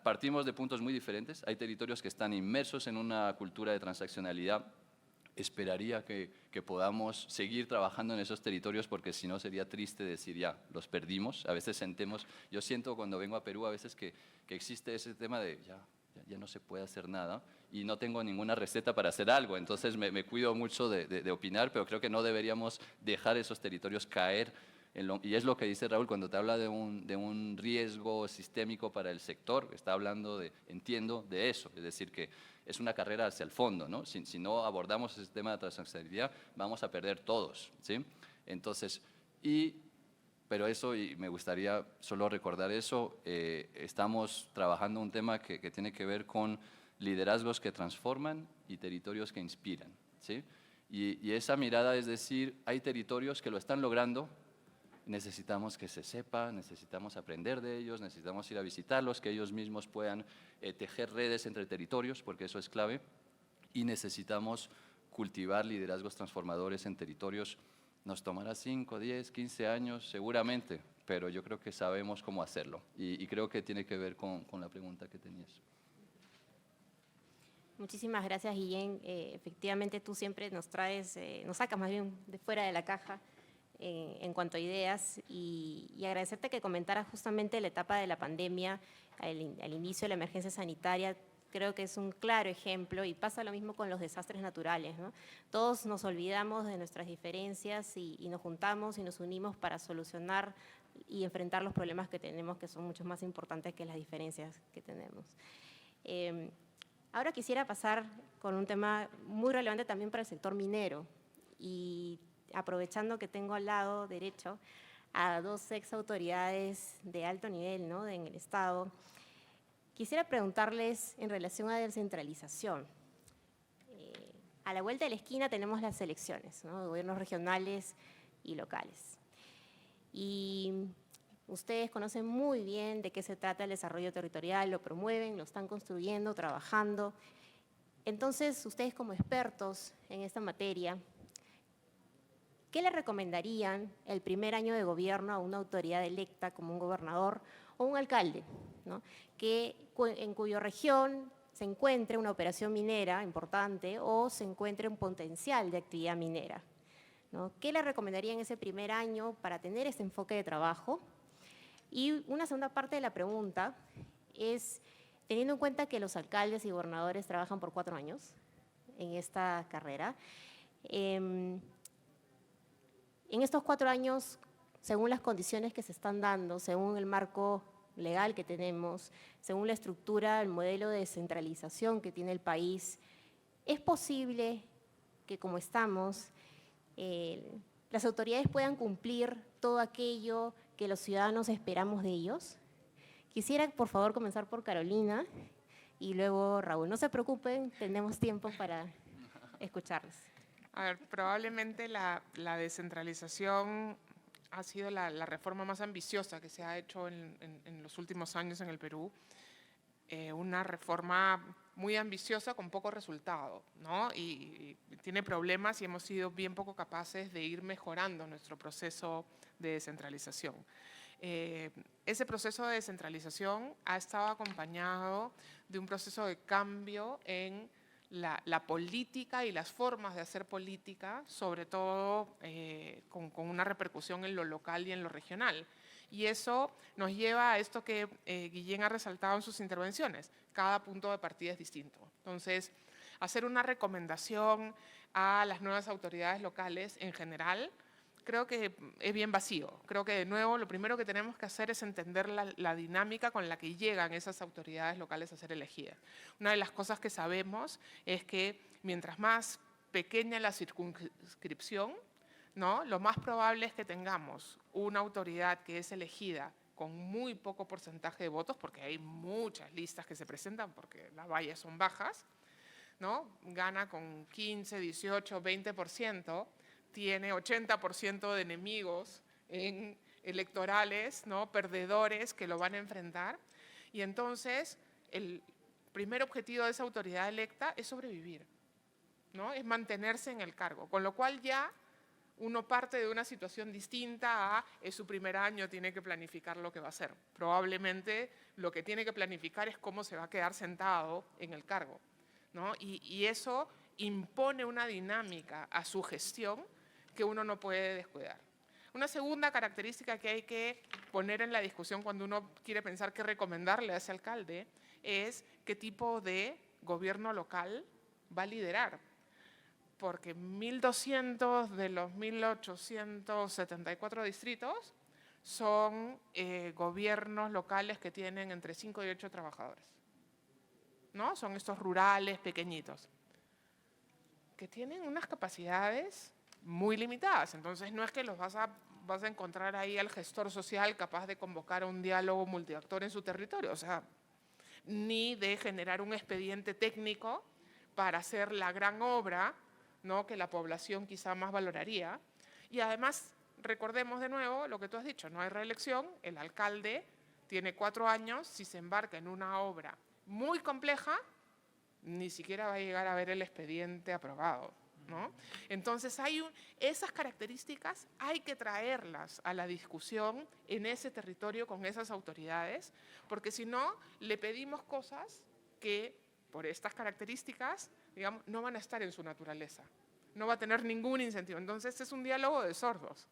partimos de puntos muy diferentes, hay territorios que están inmersos en una cultura de transaccionalidad. Esperaría que podamos seguir trabajando en esos territorios, porque si no sería triste decir ya, los perdimos. A veces yo siento cuando vengo a Perú a veces que existe ese tema de ya no se puede hacer nada y no tengo ninguna receta para hacer algo, entonces me cuido mucho de opinar, pero creo que no deberíamos dejar esos territorios caer y es lo que dice Raúl cuando te habla de un riesgo sistémico para el sector, está hablando entiendo, de eso, es decir, que es una carrera hacia el fondo, ¿no? Si no abordamos ese tema de transaccionalidad, vamos a perder todos, ¿sí? Entonces, pero eso, y me gustaría solo recordar eso, estamos trabajando un tema que tiene que ver con liderazgos que transforman y territorios que inspiran, ¿sí? Y esa mirada es decir, hay territorios que lo están logrando, necesitamos que se sepa, necesitamos aprender de ellos, necesitamos ir a visitarlos, que ellos mismos puedan tejer redes entre territorios, porque eso es clave, y necesitamos cultivar liderazgos transformadores en territorios. Nos tomará 5, 10, 15 años seguramente, pero yo creo que sabemos cómo hacerlo, y creo que tiene que ver con la pregunta que tenías. Muchísimas gracias, Guillén. Efectivamente, tú siempre nos traes, nos sacas más bien de fuera de la caja en cuanto a ideas y agradecerte que comentaras justamente la etapa de la pandemia, al inicio de la emergencia sanitaria. Creo que es un claro ejemplo y pasa lo mismo con los desastres naturales, ¿no? Todos nos olvidamos de nuestras diferencias y nos juntamos y nos unimos para solucionar y enfrentar los problemas que tenemos, que son mucho más importantes que las diferencias que tenemos. Ahora quisiera pasar con un tema muy relevante también para el sector minero y aprovechando que tengo al lado derecho a dos ex autoridades de alto nivel, ¿no?, en el Estado, quisiera preguntarles en relación a descentralización. A la vuelta de la esquina tenemos las elecciones, ¿no?, de gobiernos regionales y locales. Y ustedes conocen muy bien de qué se trata el desarrollo territorial, lo promueven, lo están construyendo, trabajando. Entonces, ustedes como expertos en esta materia, ¿qué le recomendarían el primer año de gobierno a una autoridad electa como un gobernador o un alcalde, ¿no?, en cuya región se encuentre una operación minera importante o se encuentre un potencial de actividad minera, ¿no? ¿Qué le recomendarían ese primer año para tener este enfoque de trabajo? Y una segunda parte de la pregunta es, teniendo en cuenta que los alcaldes y gobernadores trabajan por 4 años en esta carrera, en estos 4 años, según las condiciones que se están dando, según el marco legal que tenemos, según la estructura, el modelo de descentralización que tiene el país, ¿es posible que como estamos, las autoridades puedan cumplir todo aquello que los ciudadanos esperamos de ellos? Quisiera, por favor, comenzar por Carolina y luego Raúl. No se preocupen, tenemos tiempo para escucharles. A ver, probablemente la descentralización ha sido la reforma más ambiciosa que se ha hecho en los últimos años en el Perú. Una reforma muy ambiciosa con poco resultado, ¿no? Y tiene problemas y hemos sido bien poco capaces de ir mejorando nuestro proceso de descentralización. Ese proceso de descentralización ha estado acompañado de un proceso de cambio en la política y las formas de hacer política, sobre todo con una repercusión en lo local y en lo regional. Y eso nos lleva a esto que Guillén ha resaltado en sus intervenciones. Cada punto de partida es distinto. Entonces, hacer una recomendación a las nuevas autoridades locales en general, creo que es bien vacío. Creo que, de nuevo, lo primero que tenemos que hacer es entender la dinámica con la que llegan esas autoridades locales a ser elegidas. Una de las cosas que sabemos es que mientras más pequeña la circunscripción, ¿no?, lo más probable es que tengamos una autoridad que es elegida con muy poco porcentaje de votos, porque hay muchas listas que se presentan porque las vallas son bajas, ¿no? Gana con 15, 18, 20%, tiene 80% de enemigos electorales, ¿no?, perdedores que lo van a enfrentar. Y entonces el primer objetivo de esa autoridad electa es sobrevivir, ¿no?, es mantenerse en el cargo, con lo cual ya uno parte de una situación distinta a es su primer año, tiene que planificar lo que va a hacer. Probablemente lo que tiene que planificar es cómo se va a quedar sentado en el cargo, ¿no? Y eso impone una dinámica a su gestión que uno no puede descuidar. Una segunda característica que hay que poner en la discusión cuando uno quiere pensar qué recomendarle a ese alcalde es qué tipo de gobierno local va a liderar. porque 1.200 de los 1.874 distritos son gobiernos locales que tienen entre 5 y 8 trabajadores, ¿no? Son estos rurales pequeñitos, que tienen unas capacidades muy limitadas. Entonces, no es que los vas a encontrar ahí al gestor social capaz de convocar a un diálogo multiactor en su territorio, o sea, ni de generar un expediente técnico para hacer la gran obra, ¿no?, que la población quizá más valoraría. Y además, recordemos de nuevo lo que tú has dicho, no hay reelección, el alcalde tiene 4 años, si se embarca en una obra muy compleja, ni siquiera va a llegar a ver el expediente aprobado, ¿no? Entonces, esas características hay que traerlas a la discusión en ese territorio con esas autoridades, porque si no, le pedimos cosas que, por estas características, digamos, no van a estar en su naturaleza, no va a tener ningún incentivo. Entonces, es un diálogo de sordos.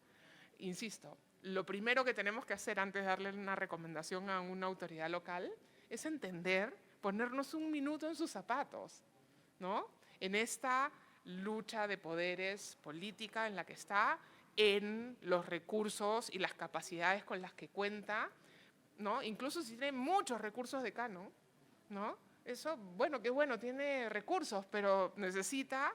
Insisto, lo primero que tenemos que hacer antes de darle una recomendación a una autoridad local es entender, ponernos un minuto en sus zapatos, ¿no? En esta lucha de poderes política en la que está, en los recursos y las capacidades con las que cuenta, ¿no? Incluso si tiene muchos recursos de canon, ¿no? Eso, bueno, qué bueno, tiene recursos, pero necesita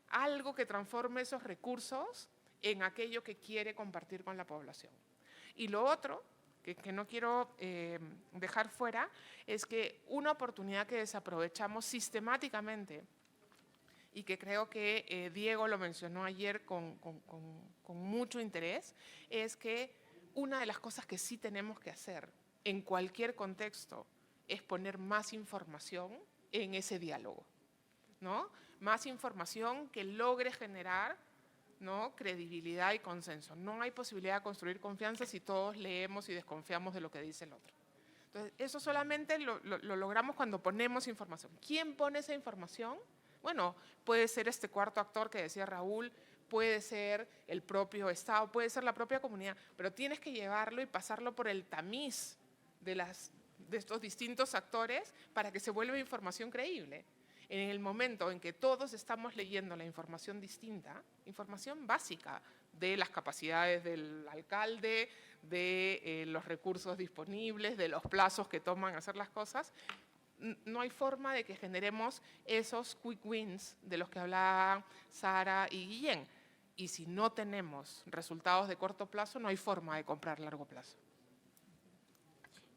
algo que transforme esos recursos en aquello que quiere compartir con la población. Y lo otro, que no quiero dejar fuera, es que una oportunidad que desaprovechamos sistemáticamente y que creo que Diego lo mencionó ayer con mucho interés, es que una de las cosas que sí tenemos que hacer en cualquier contexto es poner más información en ese diálogo, ¿no? Más información que logre generar, ¿no?, credibilidad y consenso. No hay posibilidad de construir confianza si todos leemos y desconfiamos de lo que dice el otro. Entonces, eso solamente lo logramos cuando ponemos información. ¿Quién pone esa información? Bueno, puede ser este cuarto actor que decía Raúl, puede ser el propio Estado, puede ser la propia comunidad, pero tienes que llevarlo y pasarlo por el tamiz de estos distintos actores para que se vuelva información creíble. En el momento en que todos estamos leyendo la información distinta, información básica de las capacidades del alcalde, de los recursos disponibles, de los plazos que toman hacer las cosas, no hay forma de que generemos esos quick wins de los que hablaban Sara y Guillén. Y si no tenemos resultados de corto plazo, no hay forma de comprar largo plazo.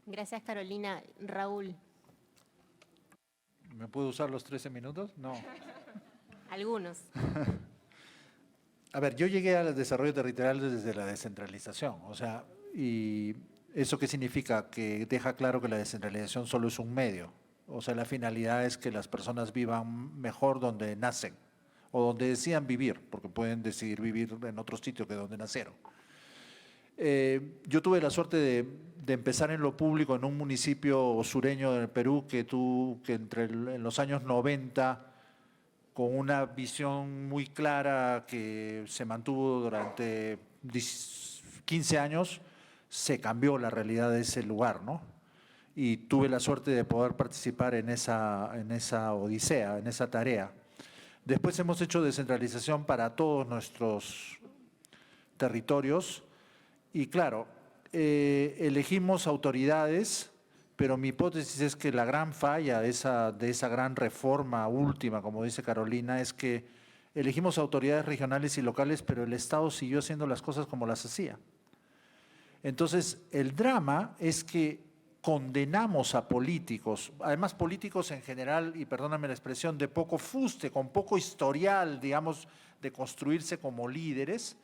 Gracias, Carolina. Raúl, ¿Me puedo usar los 13 minutos? No. algunos. A ver, yo llegué al desarrollo territorial desde la descentralización, o sea, ¿y eso qué significa? Que deja claro que la descentralización solo es un medio, o sea, la finalidad es que las personas vivan mejor donde nacen o donde decidan vivir, porque pueden decidir vivir en otro sitio que donde nacieron. Yo tuve la suerte de empezar en lo público en un municipio sureño del Perú que en los años 90, con una visión muy clara que se mantuvo durante 15 años, se cambió la realidad de ese lugar, ¿no? Y tuve la suerte de poder participar en esa odisea, en esa tarea. Después hemos hecho descentralización para todos nuestros territorios y claro, elegimos autoridades, pero mi hipótesis es que la gran falla de esa gran reforma última, como dice Carolina, es que elegimos autoridades regionales y locales, pero el Estado siguió haciendo las cosas como las hacía. Entonces, el drama es que condenamos a políticos, además políticos en general, y perdóname la expresión, de poco fuste, con poco historial, digamos, de construirse como líderes,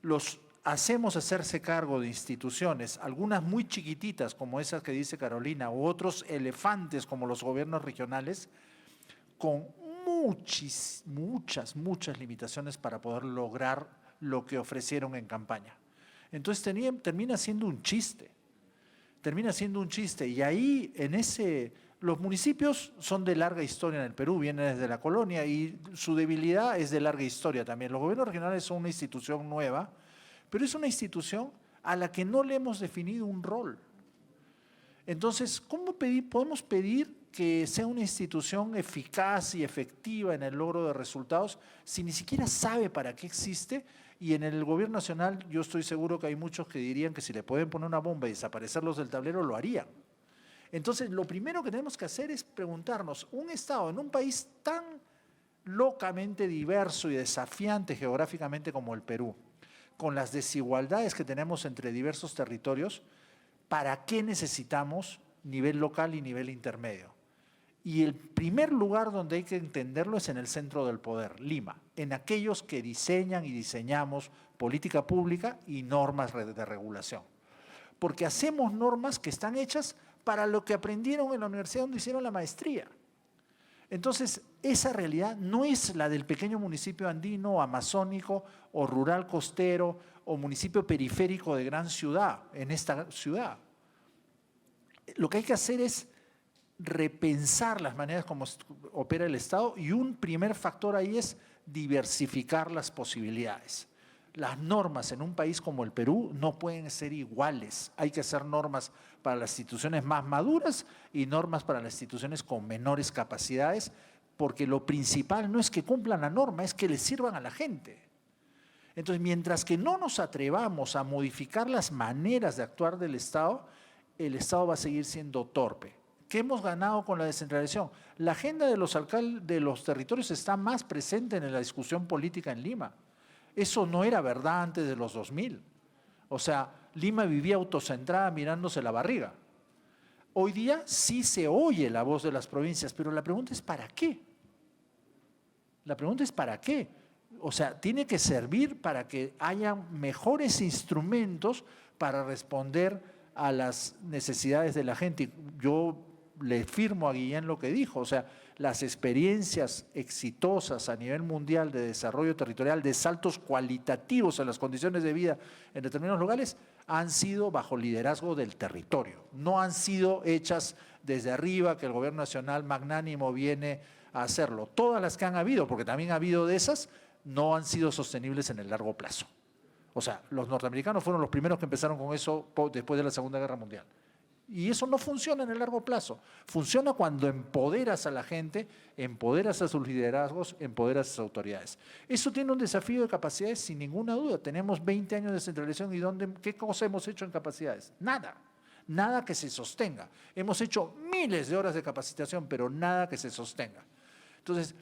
los hacemos hacerse cargo de instituciones, algunas muy chiquititas como esas que dice Carolina, u otros elefantes como los gobiernos regionales, con muchas limitaciones para poder lograr lo que ofrecieron en campaña. Entonces termina siendo un chiste. Y ahí, los municipios son de larga historia en el Perú, vienen desde la colonia y su debilidad es de larga historia también. Los gobiernos regionales son una institución nueva, pero es una institución a la que no le hemos definido un rol. Entonces, ¿cómo podemos pedir que sea una institución eficaz y efectiva en el logro de resultados si ni siquiera sabe para qué existe? Y en el gobierno nacional yo estoy seguro que hay muchos que dirían que si le pueden poner una bomba y desaparecerlos del tablero, lo harían. Entonces, lo primero que tenemos que hacer es preguntarnos, un Estado en un país tan locamente diverso y desafiante geográficamente como el Perú, con las desigualdades que tenemos entre diversos territorios, ¿para qué necesitamos nivel local y nivel intermedio? Y el primer lugar donde hay que entenderlo es en el centro del poder, Lima, en aquellos que diseñan y diseñamos política pública y normas de regulación. Porque hacemos normas que están hechas para lo que aprendieron en la universidad donde hicieron la maestría. Entonces, esa realidad no es la del pequeño municipio andino, amazónico, o rural costero, o municipio periférico de gran ciudad, en esta ciudad. Lo que hay que hacer es repensar las maneras como opera el Estado, y un primer factor ahí es diversificar las posibilidades. Las normas en un país como el Perú no pueden ser iguales. Hay que hacer normas para las instituciones más maduras y normas para las instituciones con menores capacidades, porque lo principal no es que cumplan la norma, es que le sirvan a la gente. Entonces, mientras que no nos atrevamos a modificar las maneras de actuar del Estado, el Estado va a seguir siendo torpe. ¿Qué hemos ganado con la descentralización? La agenda de los alcaldes de los territorios está más presente en la discusión política en Lima. Eso no era verdad antes de los 2000. O sea, Lima vivía autocentrada mirándose la barriga. Hoy día sí se oye la voz de las provincias, pero la pregunta es ¿para qué? La pregunta es ¿para qué? O sea, tiene que servir para que haya mejores instrumentos para responder a las necesidades de la gente. Yo le firmo a Guillén lo que dijo, o sea, las experiencias exitosas a nivel mundial de desarrollo territorial, de saltos cualitativos en las condiciones de vida en determinados lugares, han sido bajo liderazgo del territorio, no han sido hechas desde arriba, que el gobierno nacional magnánimo viene a hacerlo. Todas las que han habido, porque también ha habido de esas, no han sido sostenibles en el largo plazo. O sea, los norteamericanos fueron los primeros que empezaron con eso después de la Segunda Guerra Mundial. Y eso no funciona en el largo plazo. Funciona cuando empoderas a la gente, empoderas a sus liderazgos, empoderas a sus autoridades. Eso tiene un desafío de capacidades sin ninguna duda. Tenemos 20 años de descentralización y ¿qué cosa hemos hecho en capacidades? Nada. Nada que se sostenga. Hemos hecho miles de horas de capacitación, pero nada que se sostenga. Entonces,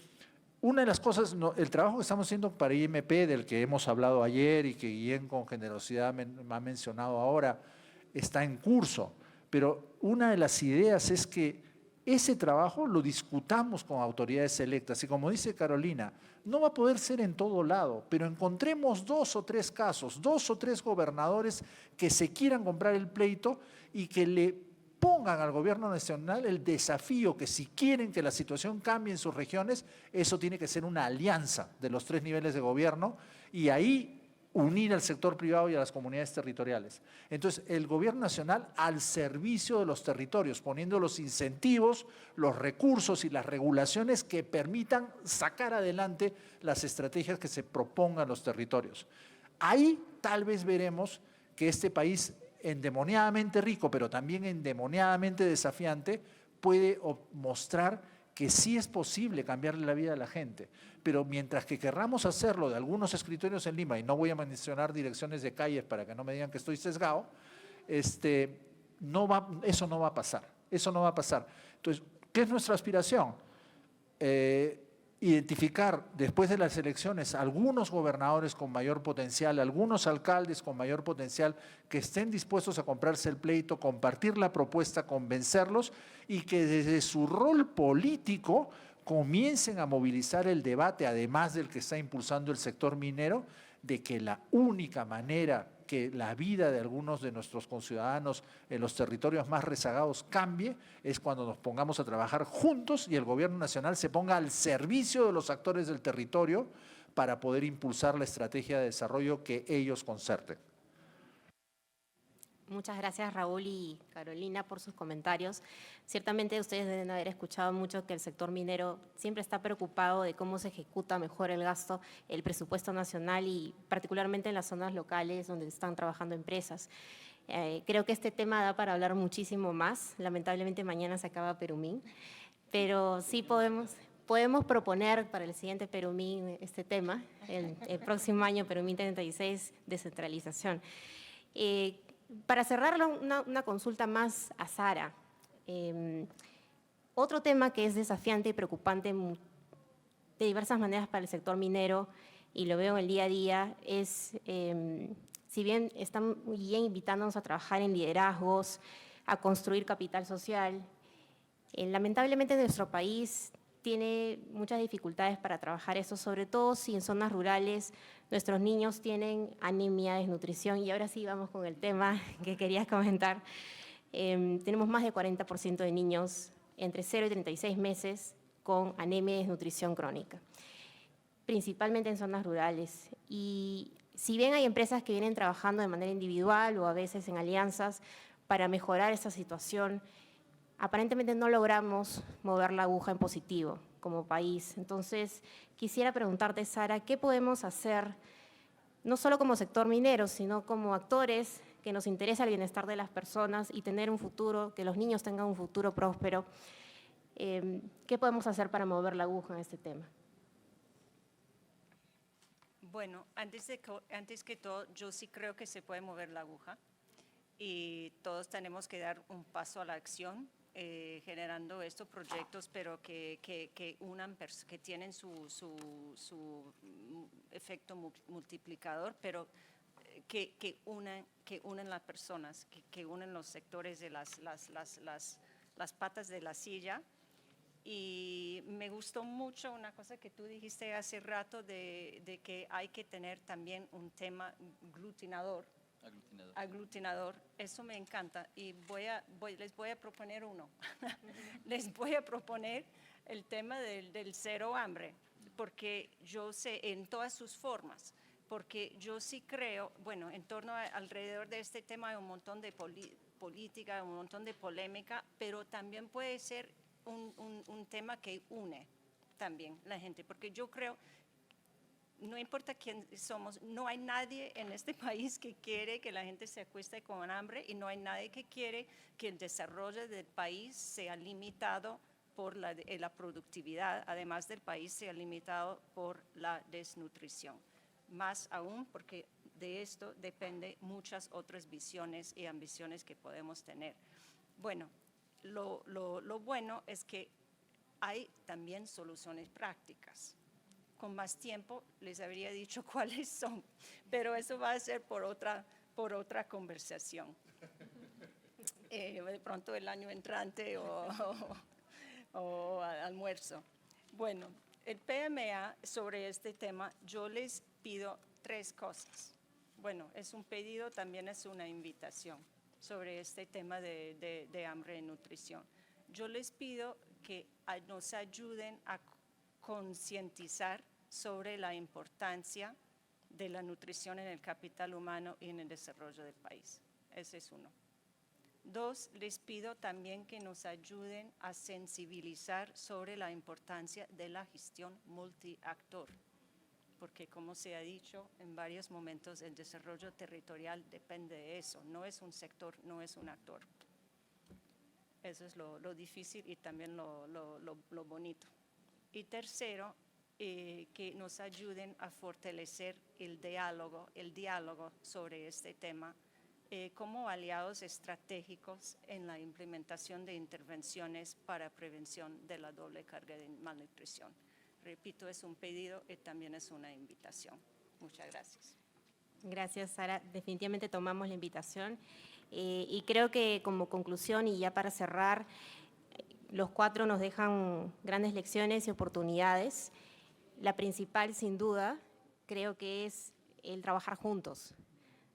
una de las cosas, el trabajo que estamos haciendo para IMP, del que hemos hablado ayer y que Guillén con generosidad me ha mencionado ahora, está en curso. Pero una de las ideas es que ese trabajo lo discutamos con autoridades electas. Y como dice Carolina, no va a poder ser en todo lado, pero encontremos 2 o 3 casos, 2 o 3 gobernadores que se quieran comprar el pleito y que le pongan al gobierno nacional el desafío que si quieren que la situación cambie en sus regiones, eso tiene que ser una alianza de los 3 niveles de gobierno y ahí unir al sector privado y a las comunidades territoriales. Entonces, el gobierno nacional al servicio de los territorios, poniendo los incentivos, los recursos y las regulaciones que permitan sacar adelante las estrategias que se propongan los territorios. Ahí tal vez veremos que este país endemoniadamente rico, pero también endemoniadamente desafiante, puede mostrar que sí es posible cambiarle la vida a la gente. Pero mientras que querramos hacerlo de algunos escritorios en Lima, y no voy a mencionar direcciones de calles para que no me digan que estoy sesgado, eso no va a pasar, eso no va a pasar. Entonces, ¿qué es nuestra aspiración? Identificar después de las elecciones algunos gobernadores con mayor potencial, algunos alcaldes con mayor potencial que estén dispuestos a comprarse el pleito, compartir la propuesta, convencerlos y que desde su rol político comiencen a movilizar el debate, además del que está impulsando el sector minero, de que la única manera que la vida de algunos de nuestros conciudadanos en los territorios más rezagados cambie es cuando nos pongamos a trabajar juntos y el gobierno nacional se ponga al servicio de los actores del territorio para poder impulsar la estrategia de desarrollo que ellos concerten. Muchas gracias Raúl y Carolina por sus comentarios. Ciertamente ustedes deben haber escuchado mucho que el sector minero siempre está preocupado de cómo se ejecuta mejor el gasto, el presupuesto nacional y particularmente en las zonas locales donde están trabajando empresas. Creo que este tema da para hablar muchísimo más. Lamentablemente mañana se acaba Perumín. pero sí podemos proponer para el siguiente Perumín este tema, el próximo año Perumín 36, descentralización. Para cerrar una consulta más a Sara, otro tema que es desafiante y preocupante de diversas maneras para el sector minero, y lo veo en el día a día, es, si bien están bien invitándonos a trabajar en liderazgos, a construir capital social, lamentablemente nuestro país tiene muchas dificultades para trabajar eso, sobre todo si en zonas rurales nuestros niños tienen anemia, desnutrición, y ahora sí vamos con el tema que quería comentar. Tenemos más del 40% de niños entre 0 y 36 meses con anemia y desnutrición crónica, principalmente en zonas rurales. Y si bien hay empresas que vienen trabajando de manera individual o a veces en alianzas para mejorar esta situación, aparentemente no logramos mover la aguja en positivo como país. Entonces, quisiera preguntarte, Sara, ¿qué podemos hacer, no solo como sector minero, sino como actores que nos interesa el bienestar de las personas y tener un futuro, que los niños tengan un futuro próspero? ¿Qué podemos hacer para mover la aguja en este tema? Bueno, antes que todo, yo sí creo que se puede mover la aguja y todos tenemos que dar un paso a la acción, generando estos proyectos, pero que tienen su efecto multiplicador, pero que unen las personas, que unen los sectores de las patas de la silla. Y me gustó mucho una cosa que tú dijiste hace rato de que hay que tener también un tema aglutinador. Eso me encanta y les voy a proponer uno. Les voy a proponer el tema del cero hambre, porque yo sé en todas sus formas, porque yo sí creo, bueno, alrededor de este tema hay un montón de política, un montón de polémica, pero también puede ser un tema que une también la gente, porque yo creo, no importa quién somos, no hay nadie en este país que quiere que la gente se acueste con hambre y no hay nadie que quiere que el desarrollo del país sea limitado por la productividad, además del país sea limitado por la desnutrición. Más aún porque de esto depende muchas otras visiones y ambiciones que podemos tener. Bueno, lo bueno es que hay también soluciones prácticas. Con más tiempo les habría dicho cuáles son, pero eso va a ser por otra conversación. De pronto el año entrante o almuerzo. Bueno, el PMA sobre este tema, yo les pido 3 cosas. Bueno, es un pedido, también es una invitación sobre este tema de hambre y nutrición. Yo les pido que nos ayuden a concientizar sobre la importancia de la nutrición en el capital humano y en el desarrollo del país. Ese es uno. 2, les pido también que nos ayuden a sensibilizar sobre la importancia de la gestión multiactor, porque como se ha dicho en varios momentos, el desarrollo territorial depende de eso, no es un sector, no es un actor. Eso es lo difícil y también lo bonito. Y tercero, que nos ayuden a fortalecer el diálogo sobre este tema como aliados estratégicos en la implementación de intervenciones para prevención de la doble carga de malnutrición. Repito, es un pedido y también es una invitación. Muchas gracias. Gracias, Sara. Definitivamente tomamos la invitación y creo que como conclusión y ya para cerrar, los 4 nos dejan grandes lecciones y oportunidades. La principal, sin duda, creo que es el trabajar juntos,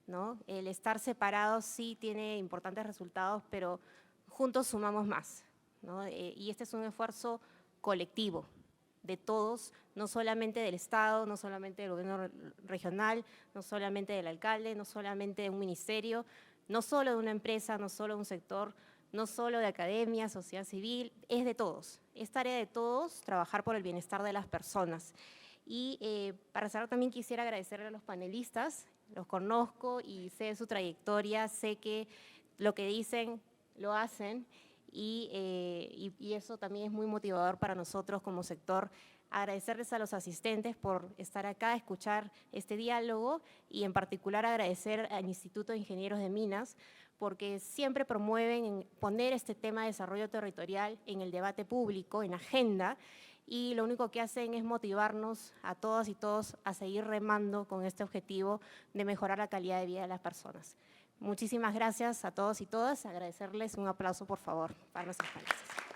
¿no? El estar separados sí tiene importantes resultados, pero juntos sumamos más, ¿no? Y este es un esfuerzo colectivo de todos, no solamente del Estado, no solamente del gobierno regional, no solamente del alcalde, no solamente de un ministerio, no solo de una empresa, no solo de un sector, no solo de academia, sociedad civil, es de todos. Es tarea de todos trabajar por el bienestar de las personas. Y para cerrar también quisiera agradecerle a los panelistas, los conozco y sé su trayectoria, sé que lo que dicen lo hacen y eso también es muy motivador para nosotros como sector. Agradecerles a los asistentes por estar acá, escuchar este diálogo y en particular agradecer al Instituto de Ingenieros de Minas porque siempre promueven poner este tema de desarrollo territorial en el debate público, en agenda, y lo único que hacen es motivarnos a todas y todos a seguir remando con este objetivo de mejorar la calidad de vida de las personas. Muchísimas gracias a todos y todas. Agradecerles un aplauso, por favor, para nuestras panelistas.